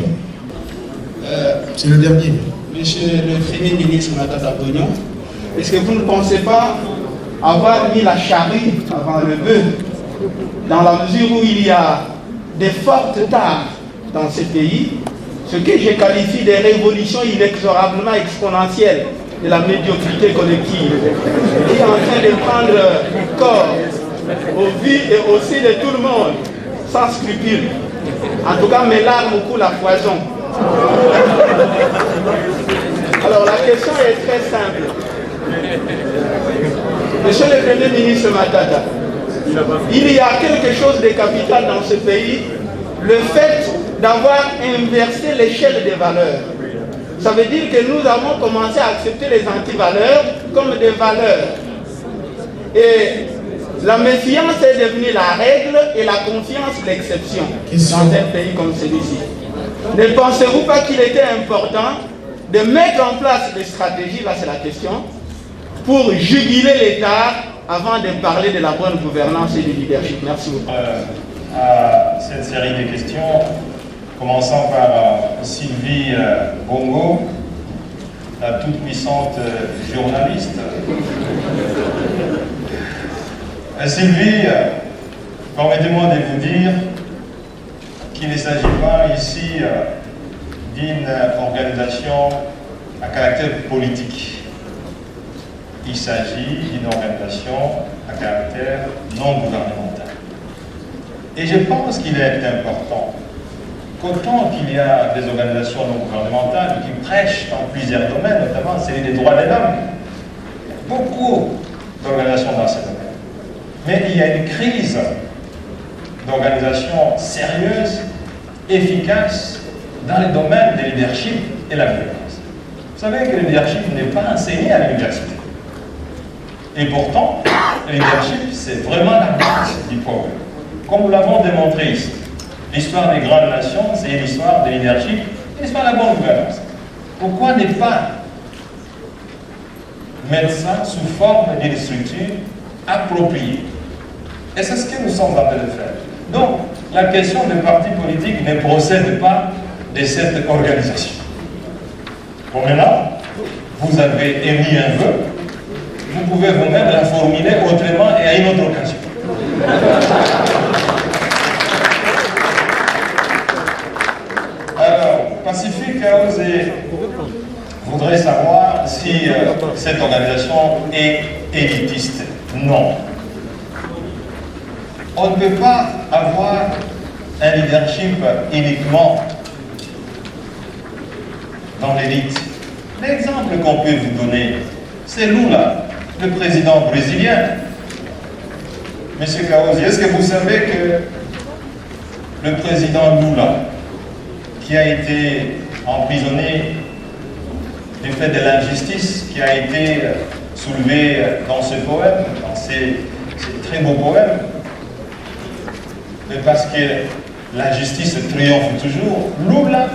I: C'est le dernier. Monsieur le Premier ministre Matata Ponyo, est-ce que vous ne pensez pas avoir mis la charrue avant le bœuf, dans la mesure où il y a des fortes tares dans ce pays, ce que je qualifie de révolution inexorablement exponentielle de la médiocrité collective, qui est en train de prendre corps au vu et au su de tout le monde, sans scrupule. En tout cas, mes larmes coulent à foison. Alors la question est très simple. Monsieur le Premier ministre Matata, il y a quelque chose de capital dans ce pays, le fait d'avoir inversé l'échelle des valeurs. Ça veut dire que nous avons commencé à accepter les antivaleurs comme des valeurs. Et la méfiance est devenue la règle et la confiance l'exception dans un pays comme celui-ci. Ne pensez-vous pas qu'il était important de mettre en place des stratégies, là c'est la question, pour juguler l'État avant de parler de la bonne gouvernance et du leadership? Merci beaucoup.
E: À cette série de questions, commençant par Sylvie Bongo, la toute-puissante journaliste. Sylvie, permettez-moi de vous dire qu'il ne s'agit pas ici d'une organisation à caractère politique. Il s'agit d'une organisation à caractère non gouvernemental. Et je pense qu'il est important qu'autant qu'il y a des organisations non gouvernementales qui prêchent dans plusieurs domaines, notamment celui des droits de l'homme, beaucoup d'organisations dans ce domaine. Mais il y a une crise d'organisation sérieuse, efficace, dans le domaine du leadership et la gouvernance. Vous savez que le leadership n'est pas enseigné à l'université. Et pourtant, le leadership, c'est vraiment la base du problème. Comme nous l'avons démontré ici, l'histoire des grandes nations, c'est l'histoire de leadership, l'histoire de la bonne gouvernance. Pourquoi ne pas mettre ça sous forme d'une structure appropriée? Et c'est ce que nous sommes en train de faire. Donc, la question des partis politiques ne procède pas de cette organisation. Bon, maintenant, vous avez émis un vœu, vous pouvez vous-même la formuler autrement et à une autre occasion. Alors, Pacifique Kaosé voudrait savoir si cette organisation est élitiste. Non. On ne peut pas avoir un leadership uniquement dans l'élite. L'exemple qu'on peut vous donner, c'est Lula, le président brésilien. Monsieur Kaosé, est-ce que vous savez que le président Lula, qui a été emprisonné du fait de l'injustice qui a été soulevée dans ce poème, dans ces très beaux poèmes, mais parce que la justice triomphe toujours, Lula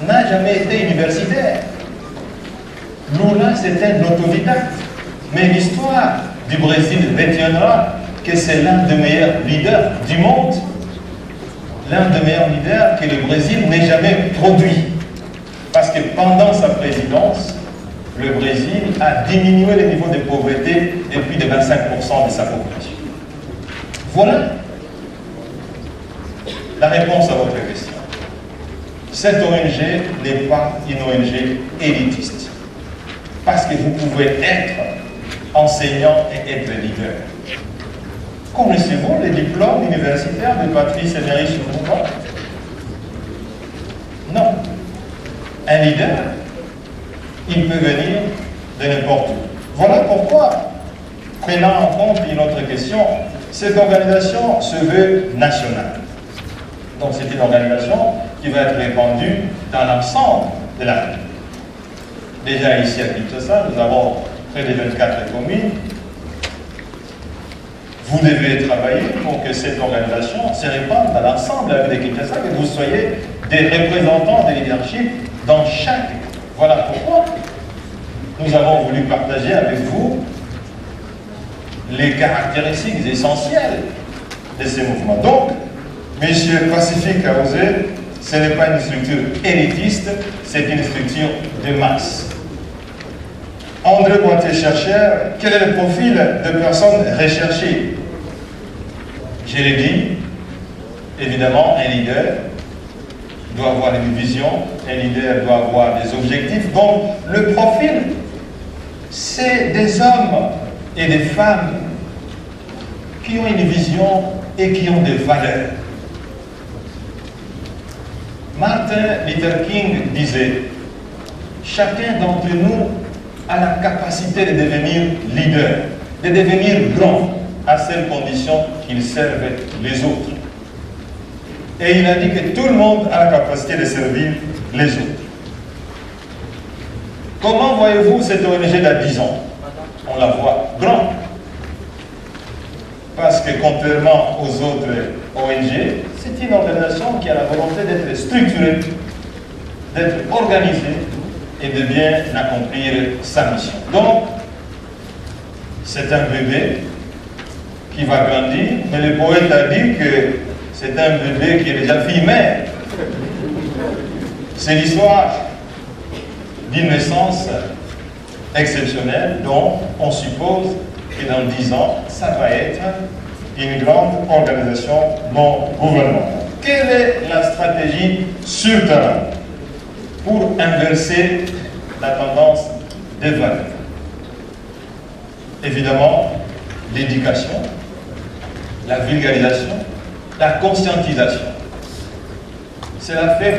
E: n'a jamais été universitaire. Lula, c'était un autodidacte. Mais l'histoire du Brésil retiendra que c'est l'un des meilleurs leaders du monde. L'un des meilleurs leaders que le Brésil n'ait jamais produit. Parce que pendant sa présidence, le Brésil a diminué le niveau de pauvreté de plus de 25% de sa population. Voilà la réponse à votre question. Cette ONG n'est pas une ONG élitiste. Parce que vous pouvez être enseignant et être leader. Connaissez-vous les diplômes universitaires de Patrice Emery Lumumba? Non. Un leader, il peut venir de n'importe où. Voilà pourquoi, prenant en compte une autre question, cette organisation se veut nationale. Donc c'est une organisation qui va être répandue dans l'ensemble de la ville. Déjà ici à Kinshasa, nous avons près de 24 communes. Vous devez travailler pour que cette organisation se répande dans l'ensemble de la ville de Kinshasa, que vous soyez des représentants de leadership dans chaque. Voilà pourquoi nous avons voulu partager avec vous les caractéristiques essentielles de ces mouvements. Donc, M. Pacifique Kaosé, ce n'est pas une structure élitiste, c'est une structure de masse. André Boité-Chercheur, quel est le profil de personnes recherchées? Je l'ai dit, évidemment, un leader doit avoir une vision, un leader doit avoir des objectifs. Donc, le profil, c'est des hommes et des femmes qui ont une vision et qui ont des valeurs. Martin Luther King disait, chacun d'entre nous a la capacité de devenir leader, de devenir grand, à seule condition qu'il serve les autres. Et il a dit que tout le monde a la capacité de servir les autres. Comment voyez-vous cette ONG d'à 10 ans? On la voit grande. Parce que contrairement aux autres ONG, c'est une organisation qui a la volonté d'être structurée, d'être organisée et de bien accomplir sa mission. Donc, c'est un bébé qui va grandir, mais le poète a dit que c'est un bébé qui est déjà fille-mère. C'est l'histoire d'une naissance exceptionnelle dont on suppose que dans 10 ans, ça va être une grande organisation non gouvernementale. Quelle est la stratégie sur terrain pour inverser la tendance des valeurs? Évidemment, l'éducation, la vulgarisation, la conscientisation. Cela fait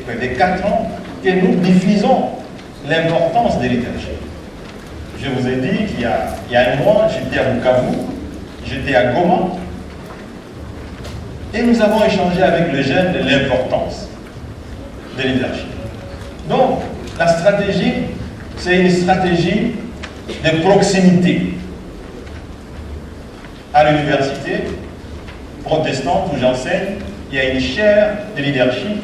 E: près de 4 ans que nous diffusons l'importance des leadership. Je vous ai dit qu'il y a un mois, j'étais à Bukavu, j'étais à Goma, et nous avons échangé avec les jeunes de l'importance des leadership. Donc, la stratégie, c'est une stratégie de proximité. À l'université protestante où j'enseigne, il y a une chaire de leadership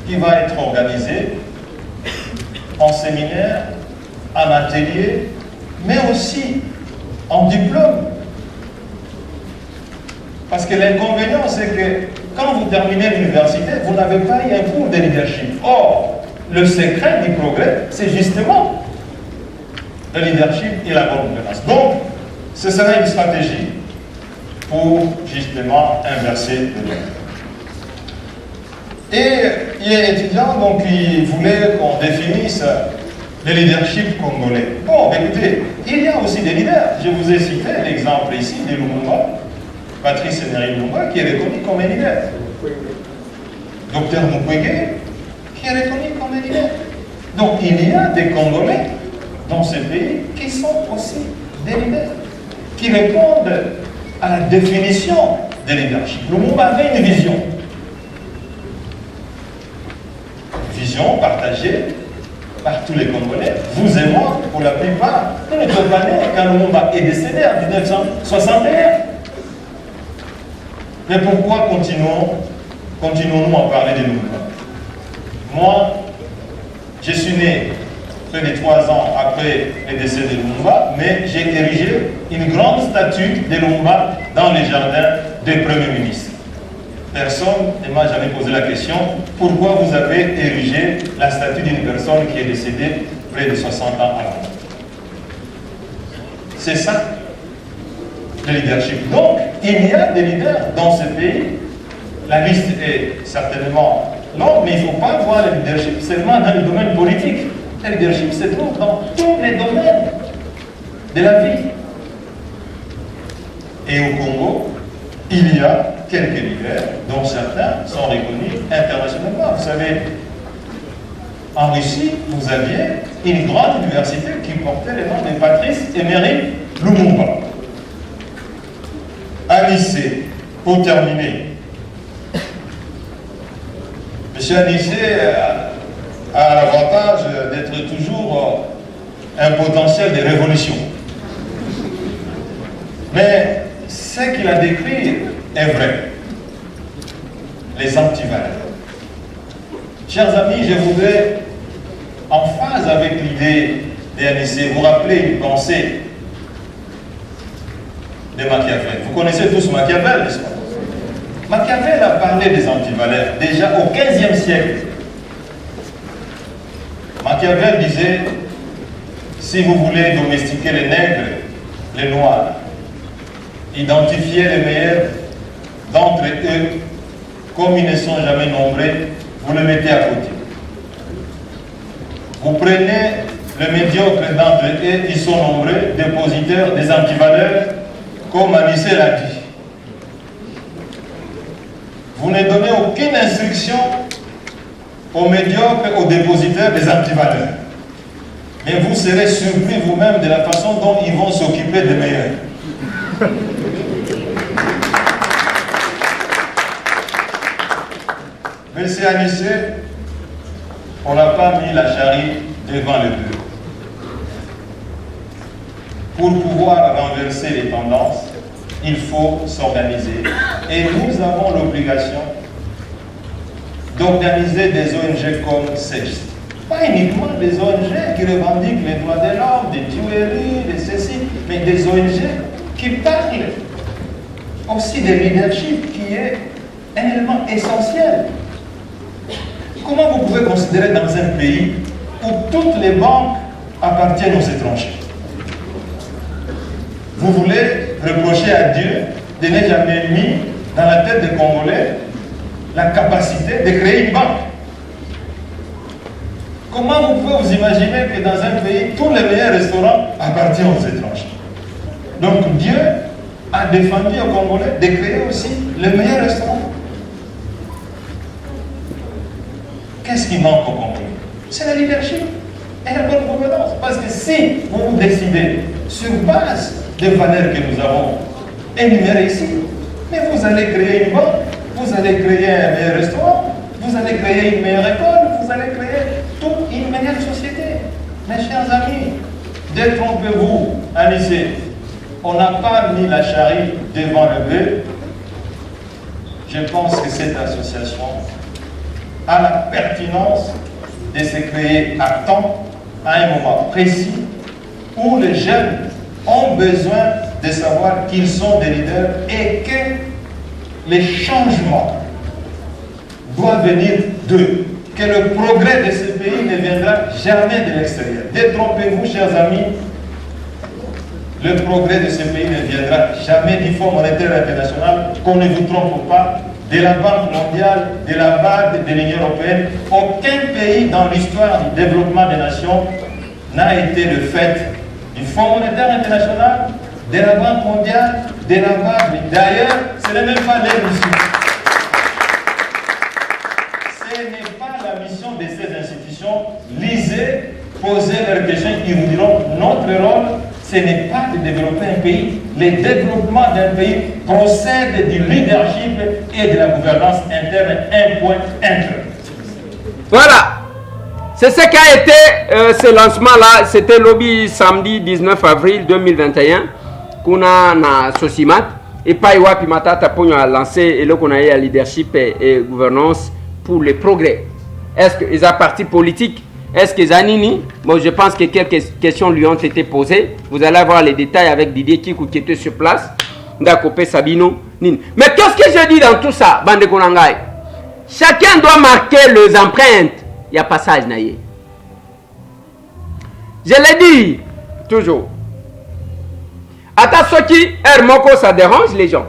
E: qui va être organisée en séminaire, en atelier, mais aussi en diplôme. Parce que l'inconvénient, c'est que quand vous terminez l'université, vous n'avez pas eu un cours de leadership. Or, le secret du progrès, c'est justement le leadership et la bonne gouvernance. Donc, ce serait une stratégie pour justement inverser le monde. Et il y a un étudiant donc, qui voulait qu'on définisse le leadership congolais. Bon, écoutez, il y a aussi des leaders. Je vous ai cité l'exemple ici de Lumumba, Patrice Emery Lumumba, qui est reconnu comme un leader. Docteur Mukwege, qui est reconnu comme un leader. Donc il y a des Congolais dans ce pays qui sont aussi des leaders, qui répondent à la définition de leadership. Lumumba avait une vision. Vision partagée par tous les Congolais. Vous et moi, pour la plupart, nous ne sommes pas nés quand Lumumba est décédé en 1961. Mais pourquoi continuons-nous à parler de Lumumba? Moi, je suis né près de 3 ans après le décès de Lumumba, mais j'ai érigé une grande statue de Lumumba dans les jardins des premiers ministres. Personne ne m'a jamais posé la question pourquoi vous avez érigé la statue d'une personne qui est décédée près de 60 ans avant. C'est ça, le leadership. Donc, il y a des leaders dans ce pays. La liste est certainement longue, mais il ne faut pas voir le leadership seulement dans le domaine politique. Le leadership se trouve dans tous les domaines de la vie. Et au Congo, il y a quelques leaders dont certains sont reconnus internationalement. Vous savez, en Russie, vous aviez une grande université qui portait le nom de Patrice Emery Lumumba. Un lycée, pour terminer. M. Anissé a l'avantage d'être toujours un potentiel de révolution. Mais ce qu'il a décrit est vrai. Les antivaleurs. Chers amis, je voudrais, en phase avec l'idée d'Anissé, vous rappeler une pensée de Machiavel. Vous connaissez tous Machiavel, n'est-ce pas? Machiavel a parlé des antivaleurs déjà au XVe siècle. Machiavel disait, si vous voulez domestiquer les nègres, les noirs, identifier les meilleurs d'entre eux, comme ils ne sont jamais nombreux, vous le mettez à côté. Vous prenez le médiocre d'entre eux, ils sont nombreux, dépositaires des antivaleurs, comme Anissé l'a dit. Vous ne donnez aucune instruction aux médiocres, aux dépositaires des antivaleurs. Mais vous serez surpris vous-même de la façon dont ils vont s'occuper des meilleurs. Monsieur Anissé, on n'a pas mis la charrue devant le bœuf. Pour pouvoir renverser les tendances, il faut s'organiser. Et nous avons l'obligation d'organiser des ONG comme celle-ci. Pas uniquement des ONG qui revendiquent les droits de l'homme, des tueries, de ceci, mais des ONG qui parlent aussi de leadership qui est un élément essentiel. Comment vous pouvez considérer dans un pays où toutes les banques appartiennent aux étrangers? Vous voulez reprocher à Dieu de ne jamais mis dans la tête des Congolais la capacité de créer une banque? Comment vous pouvez vous imaginer que dans un pays, tous les meilleurs restaurants appartiennent aux étrangers? Donc Dieu a défendu aux Congolais de créer aussi les meilleurs restaurants. Qu'est-ce qui manque aux Congolais? C'est le leadership et la bonne gouvernance. Parce que si vous décidez sur base des valeurs que nous avons énumérées ici, mais vous allez créer une banque, vous allez créer un meilleur restaurant, vous allez créer une meilleure école, vous allez créer toute une meilleure société. Mes chers amis, détrompez-vous, Anissé. On n'a pas mis la charrue devant le bœuf. Je pense que cette association a la pertinence de se créer à temps, à un moment précis, où les jeunes ont besoin de savoir qu'ils sont des leaders et que les changements doivent venir d'eux, que le progrès de ce pays ne viendra jamais de l'extérieur. Détrompez-vous, chers amis, le progrès de ce pays ne viendra jamais du Fonds monétaire international, qu'on ne vous trompe pas, de la Banque mondiale, de la BAD, de l'Union européenne. Aucun pays dans l'histoire du développement des nations n'a été le fait du Fonds monétaire international, de la Banque mondiale, de la BAD. D'ailleurs, ce n'est même pas leur mission. Ce n'est pas la mission de ces institutions. Lisez, posez leurs questions, ils vous diront notre rôle. Ce n'est pas de développer un pays. Le développement d'un pays procède du leadership et de la gouvernance interne. Un point interne.
A: Voilà. C'est ce qu'a été ce lancement-là. C'était lobby samedi 19 avril 2021. Qu'on a na Sosimat. Et Paiwa Pimata Taponyo a lancé et là qu'on a eu à leadership et gouvernance pour le progrès. Est-ce qu'ils ont parti politique? Est-ce que Zanini, bon, je pense que quelques questions lui ont été posées. Vous allez avoir les détails avec Didier Kikou qui était sur place. Ndakopé Sabino, Nine. Mais qu'est-ce que je dis dans tout ça, Bande Konangai? Chacun doit marquer les empreintes. Il y a passage naïe. Je l'ai dit toujours. Ata soki moko ça dérange les gens.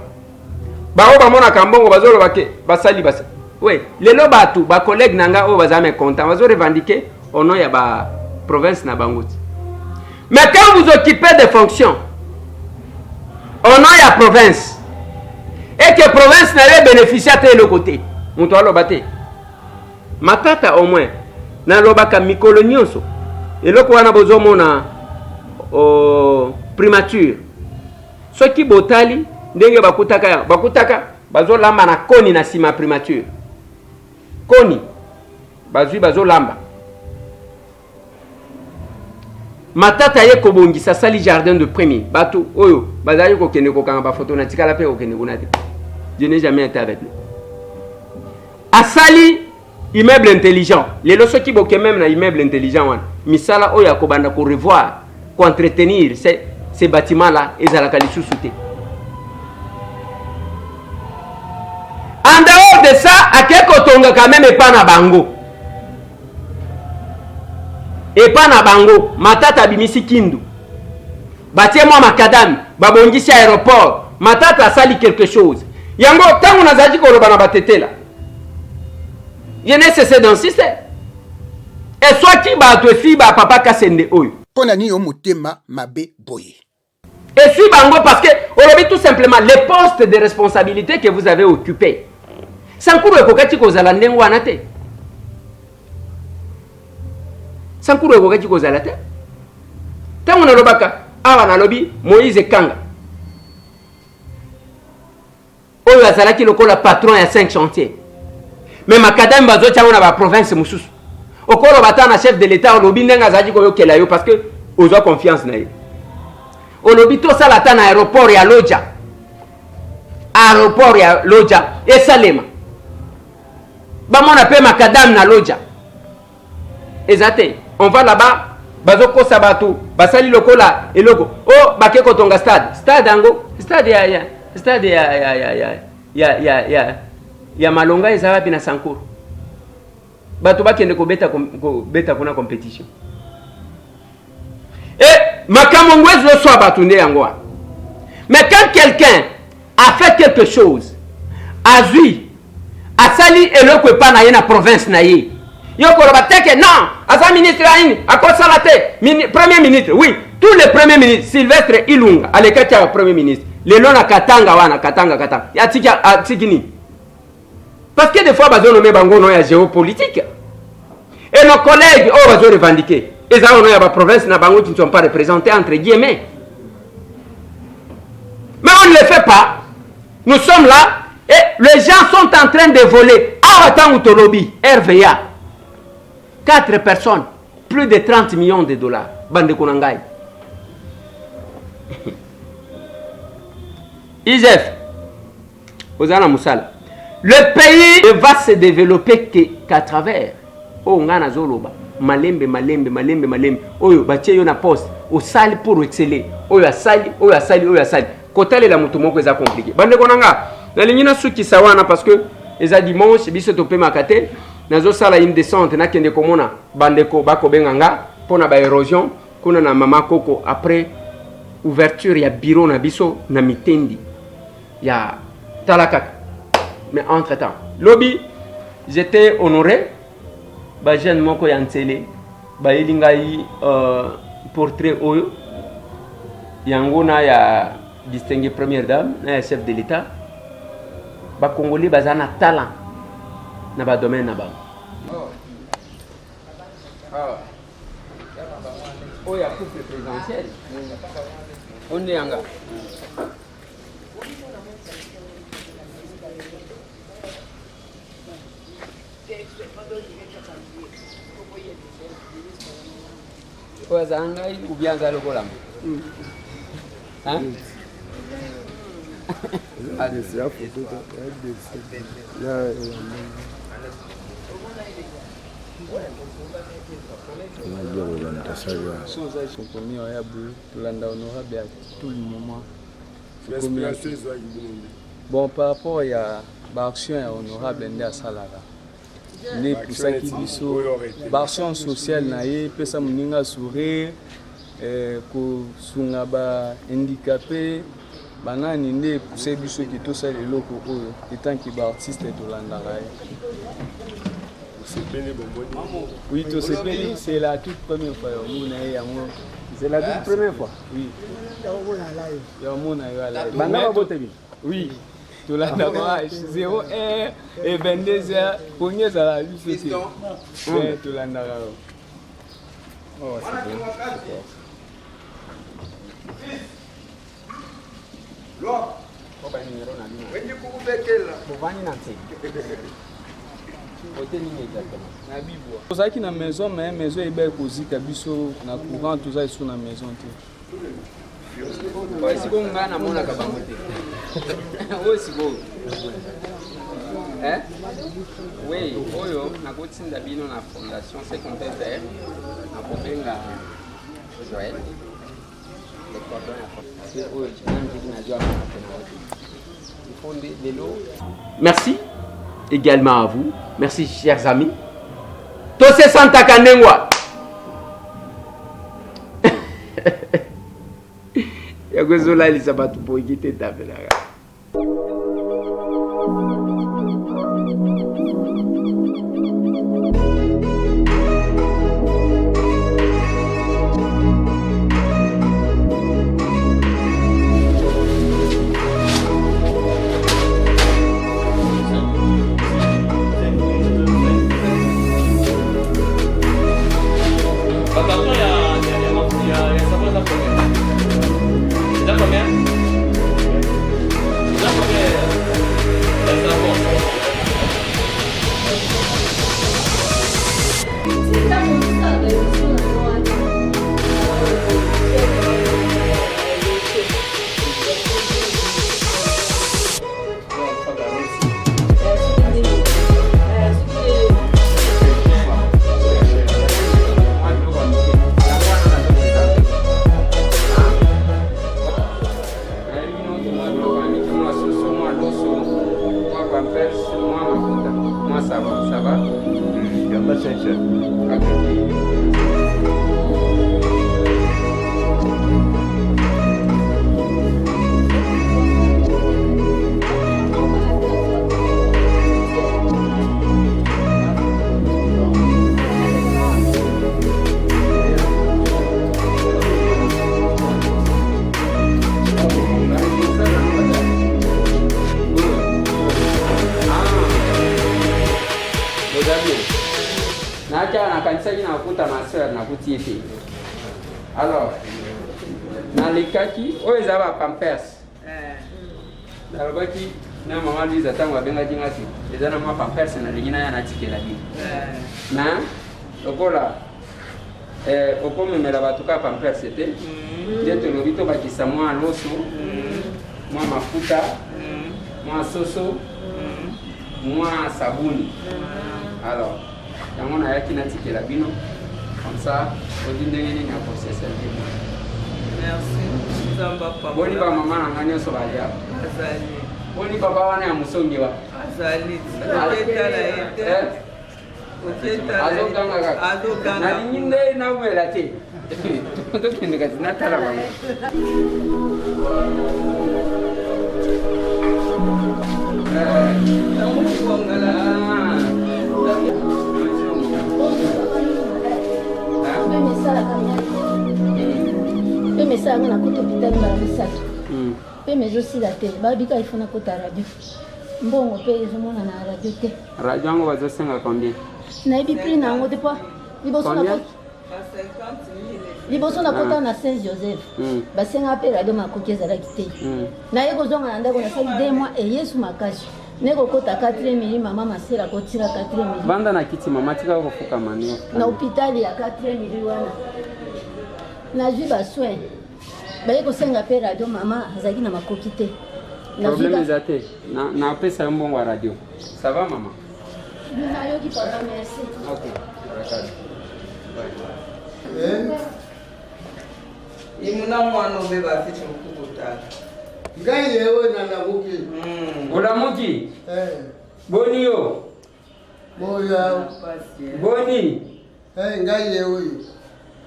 A: Bao ba mona kambongo bazolo bake basali basa. Oui, les lobatu ba collègue nanga o bazame content bazo revendiquer au nom ya ba province na bangoti. Mais quand vous occupez des fonctions au nom ya province et que province n'a bénéficié à tel côté, on doit l'obate. Matata au moins na lobaka mikolo nyonso. Et loko wana bozo mona primature. Ceux qui botali ndenge bakutaka bazo lamba na koni na sima primature. Koni bazo lamba. Matata ye kobongisa sali jardin de premier. Bato oyo bazali ko kende ko kanga ba photo na tikala pe ko kende ko nate. Je n'ai jamais été avec lui. Asali immeuble intelligent. Les loso qui boke même na immeuble intelligent wana. Misala oyo akobanda ko revoir, ko entretenir ces bâtiments là ezalaka lisusu te. En dehors de ça, akeko tonga quand même pas na bango. Et pas na bango, matata bimisi kindu. Batie moi makadam, babongisi aéroport, matata sali quelque chose. Yango tango nazaji ko roba na batetela. Yene cessé d'insister. Et soit qui ba to fi ba papa kasende oyo.
J: Pona ni yo motema mabe boye.
A: Et si bango parce que olobi tout simplement les postes de responsabilité que vous avez occupés. Sankuru ekokati kozala ndengo wana te. Sankuru ekokati kozala te. Tango na lobaka awa na lobi Moïse Kanga. Oyo azalaki lokola patron ya 5 chantiers. Mais makadam bazo tyango na ba province mususu. Okolo batana chef de l'état lobi ndenga azalaki koyokela yo parce que ozo confiance na ye. Olobi to sala ta na aéroport ya Loja. Aéroport ya Loja et Salema. Bamona pe makadam na Loja. Ezate, on va là-bas, bazo ko sabatu, basali lokola eloko. Oh, bake kotonga stade. Stade ango, stade ya Malonga ezala bina Sankuru. Batu bakende ko beta kuna compétition. Et makamongwez le soit batunde yango. Mais quand quelqu'un a fait quelque chose, a vu, a sali eloko pa na ye na province na ye. Yoko robateke non, asa ministre aini, akosalate, premier ministre, oui, tous les premiers ministres, Sylvestre Ilunga, alekatia premier ministre. Le lona katanga wana, katanga. Ya tikini. Parce que des fois bazo nommé bango no ya géopolitique. Et nos collègues oh bazo revendiquer. Et ça on a la province na bango qui ne sont pas représentés entre guillemets. Mais on ne le fait pas. Nous sommes là et les gens sont en train de voler. Awatan Utolobi, RVA. 4 personnes, plus de 30 millions de dollars. Bande Konangai. ISF. Ozana Moussala. Le pays ne va se développer qu'à travers. Oh, ngana zoloba. Malembe. Oyo, batie yo na poste. Au sali pour exceller. Oyo asali. Kotale la mutumoko eza compliqué. Bande Konanga. Na lingina suki sawana parce que eza dimanche biso topé makate. Nazo sala une descente na kende komona bandeko bako benganga pona ba érosion kuna na mama koko après ouverture ya bureau na biso na mitendi ya talaka. Mais entre temps lobby j'étais honoré ba jeune moko ya ntele ba elingai portrait oyo yango na ya distingué première dame na chef de l'état ba congolais bazana talent na ba domaine na ba oh ya couple présidentiel on est anga oh zanga ou bien za lokola hein
K: c'est la photo
L: tout le moment. Bon, par rapport à l'action honorable à Salara, les poussaki biso barson social na ye pesa moninga sourire ko sunga ba handicapé banani nde pousse biso ki tosala eloko oyo etant ki ba artiste tolandaka ye. Oui, tout c'est la toute première fois. C'est la toute première fois. Oui. Oui. Tout là d'abord, 0 et 22h, premier à la vie, c'est tout là d'abord. Oh, c'est tozalaki na maison mais maison ebe kozika biso na courant tozali so na maison te
A: oyo sikoyo ngai namonaka bango te oyo sikoyo oui oyo nakotinda bino na fondation secondaire nakobenga Joël oyo nanjiki najwa fonde lelo. Merci également à vous. Merci, chers amis. Tose Santa Kanengwa. Yagozola Elisabeth Boigite Tabelaga. Alors, dans les cas qui, on les a pampers. Dans le cas qui, na maman lui attend ou bien la dingati. Les ana ma pampers na lingina ya na tike la vie. Na, okola, okome me la batuka pampers c'était. Dieto lobito bakisa moi loso, moi mafuta, moi soso, moi sabuni. Alors, yango na yaki na tike la bino. Comme ça, on dit que nous avons processé.
M: Merci.
A: Boni ba mama na ngani so balia. Boni baba wana ya musongi wa.
M: Azali. Azoganga.
A: Na nyinde na ubela te. Ndo kende kati na tala ba.
N: Mais ça, on a coûté hôpital Marabissato. Mais aussi la télé. Babika, il faut na coûte radio. Bon, on paye les gens à la radio.
A: Radio, on va se faire combien?
N: Na ibi prix na ngote pas.
A: Combien?
N: Liboso na kota na Saint Joseph. Basenga apela radio makoki za la kité. Na yego zonga na ndako na sali 2 mois et Yesu makashi. Nego kota 4,000 mama masela kotira 4,000.
A: Banda na kiti mama tika ko fuka manio.
N: Na hôpital ya 4,000 wana. Na juba soin. Baye ko senga pe radio mama azaki na makoki te.
A: Problème ezate. Na pesa mbongo wa radio. Ça va maman?
N: Na yoki papa merci.
A: OK. D'accord.
M: Imuna mwana obeba fitu mkubutala.
C: Ngai yewe na namuki.
A: Olamuki? Boniyo.
O: Moya.
A: Boni.
O: Ngai yewe.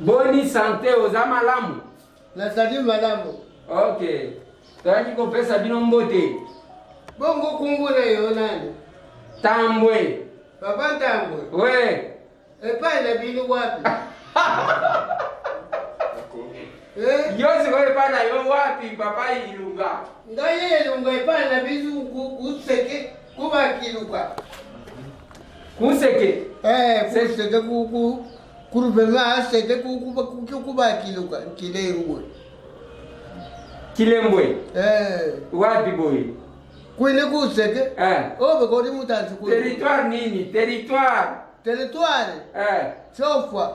A: Boni santé aux amalamu.
O: Na sali malamu.
A: Ok. Toaki ko pesa bino mbote.
O: Bongo kumbura yo nani?
A: Tambwe.
O: Papa Tambwe.
A: Ouais.
O: Epa na bino wapi?
A: Yosi kwa epa na yo wapi papa Ilunga?
O: Ngai Ilunga epa na bizu kuseke kuba kiluka.
A: Kuseke?
O: Kuseke kurubema seke kuba kiluka kilembwe.
A: Kilembwe? Wapi boy?
O: Kwene kuseke? Obe kodi mutanzi kwe.
A: Territoire nini? Territoire.
O: Territoire? Chofa.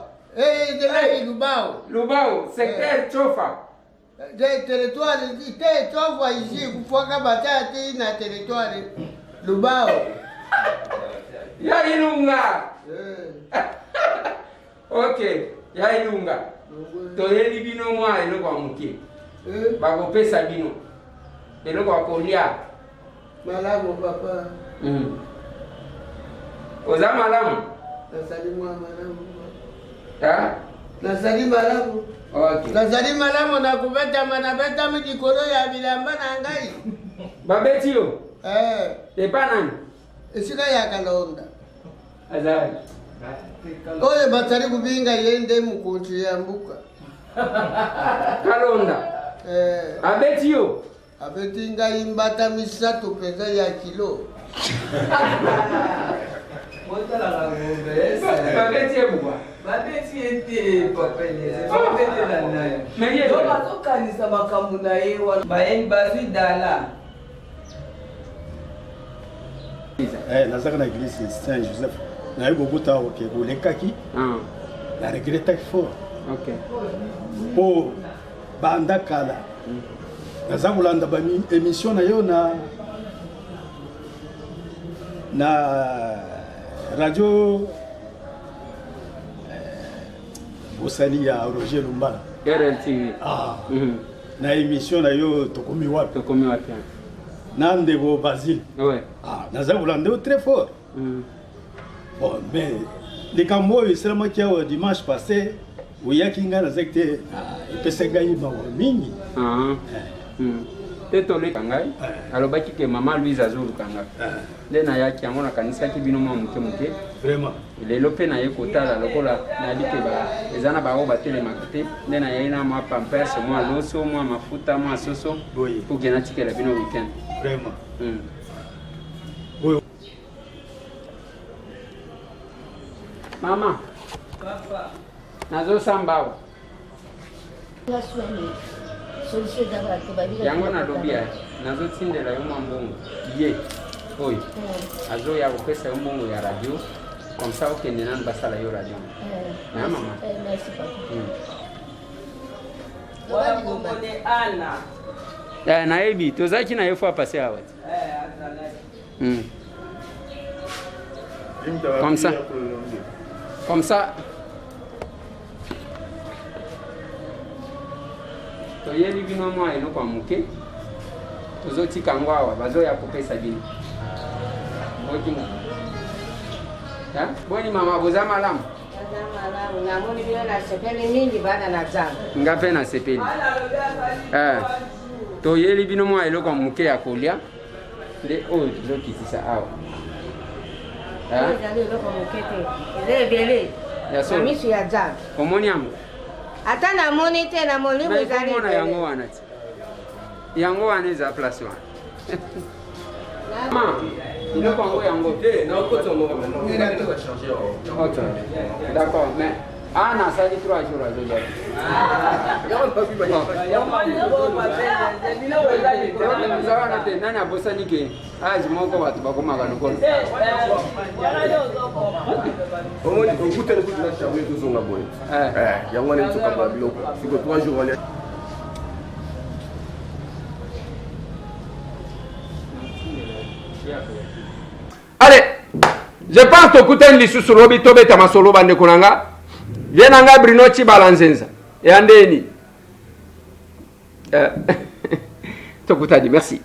O: Lubao.
A: Lubao, secteur Chofa.
O: Territoire, Chofa ici, kufuaka batati na territoire. Lubao.
A: Ya Ilunga. Ok, ya Ilunga. Toyeli bino mwa eloko amuke. Bako pesa bino. Eloko akolia.
O: Malamu papa.
A: Oza malamu?
O: Nasali malamu.
B: Nazali malamu.
A: Okay.
B: Nazali malamu na kubeta manabeta mikolo ya bilamba na ngai.
A: Babeti yo? Epa nani?
B: Esika ya Kalonda.
A: Azali.
B: Oye batari kubinga yende mukunchi ya mbuka.
A: Kalonda. Abeti yo?
B: Abeti ngai mbata misato pesa ya kilo.
A: Babeti ebwa.
M: Babeti ete papa eleze. Babeti la nayo.
A: Mais
M: donc azokanisa makambo na ye wana bayeni bazwi dala.
P: nazaka na église Saint Joseph naye kokuta oke kolekaki na regretaki fort mpo banda kala naza kolanda baémission na yo na radio bosani ya Roger Lumbala
A: RLTV
P: na émission na yo tokomi wapi na ndeko Basile naza kolanda yo très fort bon mais likambo oyo esalamaki awa dimanche passé oyaki ngai nazaki te epesa ngai mawa mingi
A: te toleka ngai alobaki ke mama Louise azoluka ngai nde nayaki yango nakanisaki bino mwa moke moke lelo mpe naye kotala lokola nayali ke eza na bango batelemaka te nde nayai na mwa pampers mwa loso mwa mafuta mwa soso po ke natikela bino weekend mama nazosamba awa yango nalobi nazotindela yo mwa mbongo ye oyo azoya kopesa yo mbongo ya radio comme ça okende nanu basala yo radio na mama nayebi tozalaki na ye fois passé awa comme ça toyeli bino mwa eloko ya moke tozotika ngo awa bazoya kopesa bino bokinga boni mama boza malamu
Q: namoni bino nasepeli mingi bana na zanga
A: nga mpe nasepeli toyeli bino mwa eloko ya moke ya kolia nde oyo tozokitisa awa
Q: ezali eloko moke te eza ebele na miso ya zanga
A: omoni yango
Q: ata namoni te na molimo ezali
A: omona yango wana ti yango wana eza place wana ma iloko yango yango te d'accord mais ana asali 3 jours azozaki wana te nani abosani ke age moko bato bakomaka lokolo
R: okutani kutina chango tozonga boye yango wana ezokamba biloko siko 3 jours wana.
A: Allez, je pense que kuten lisusu lobi tobeta masolo bande kunanga. Vienanga Bruno Chibalanzenza. Et andeni. Tokutadi, merci.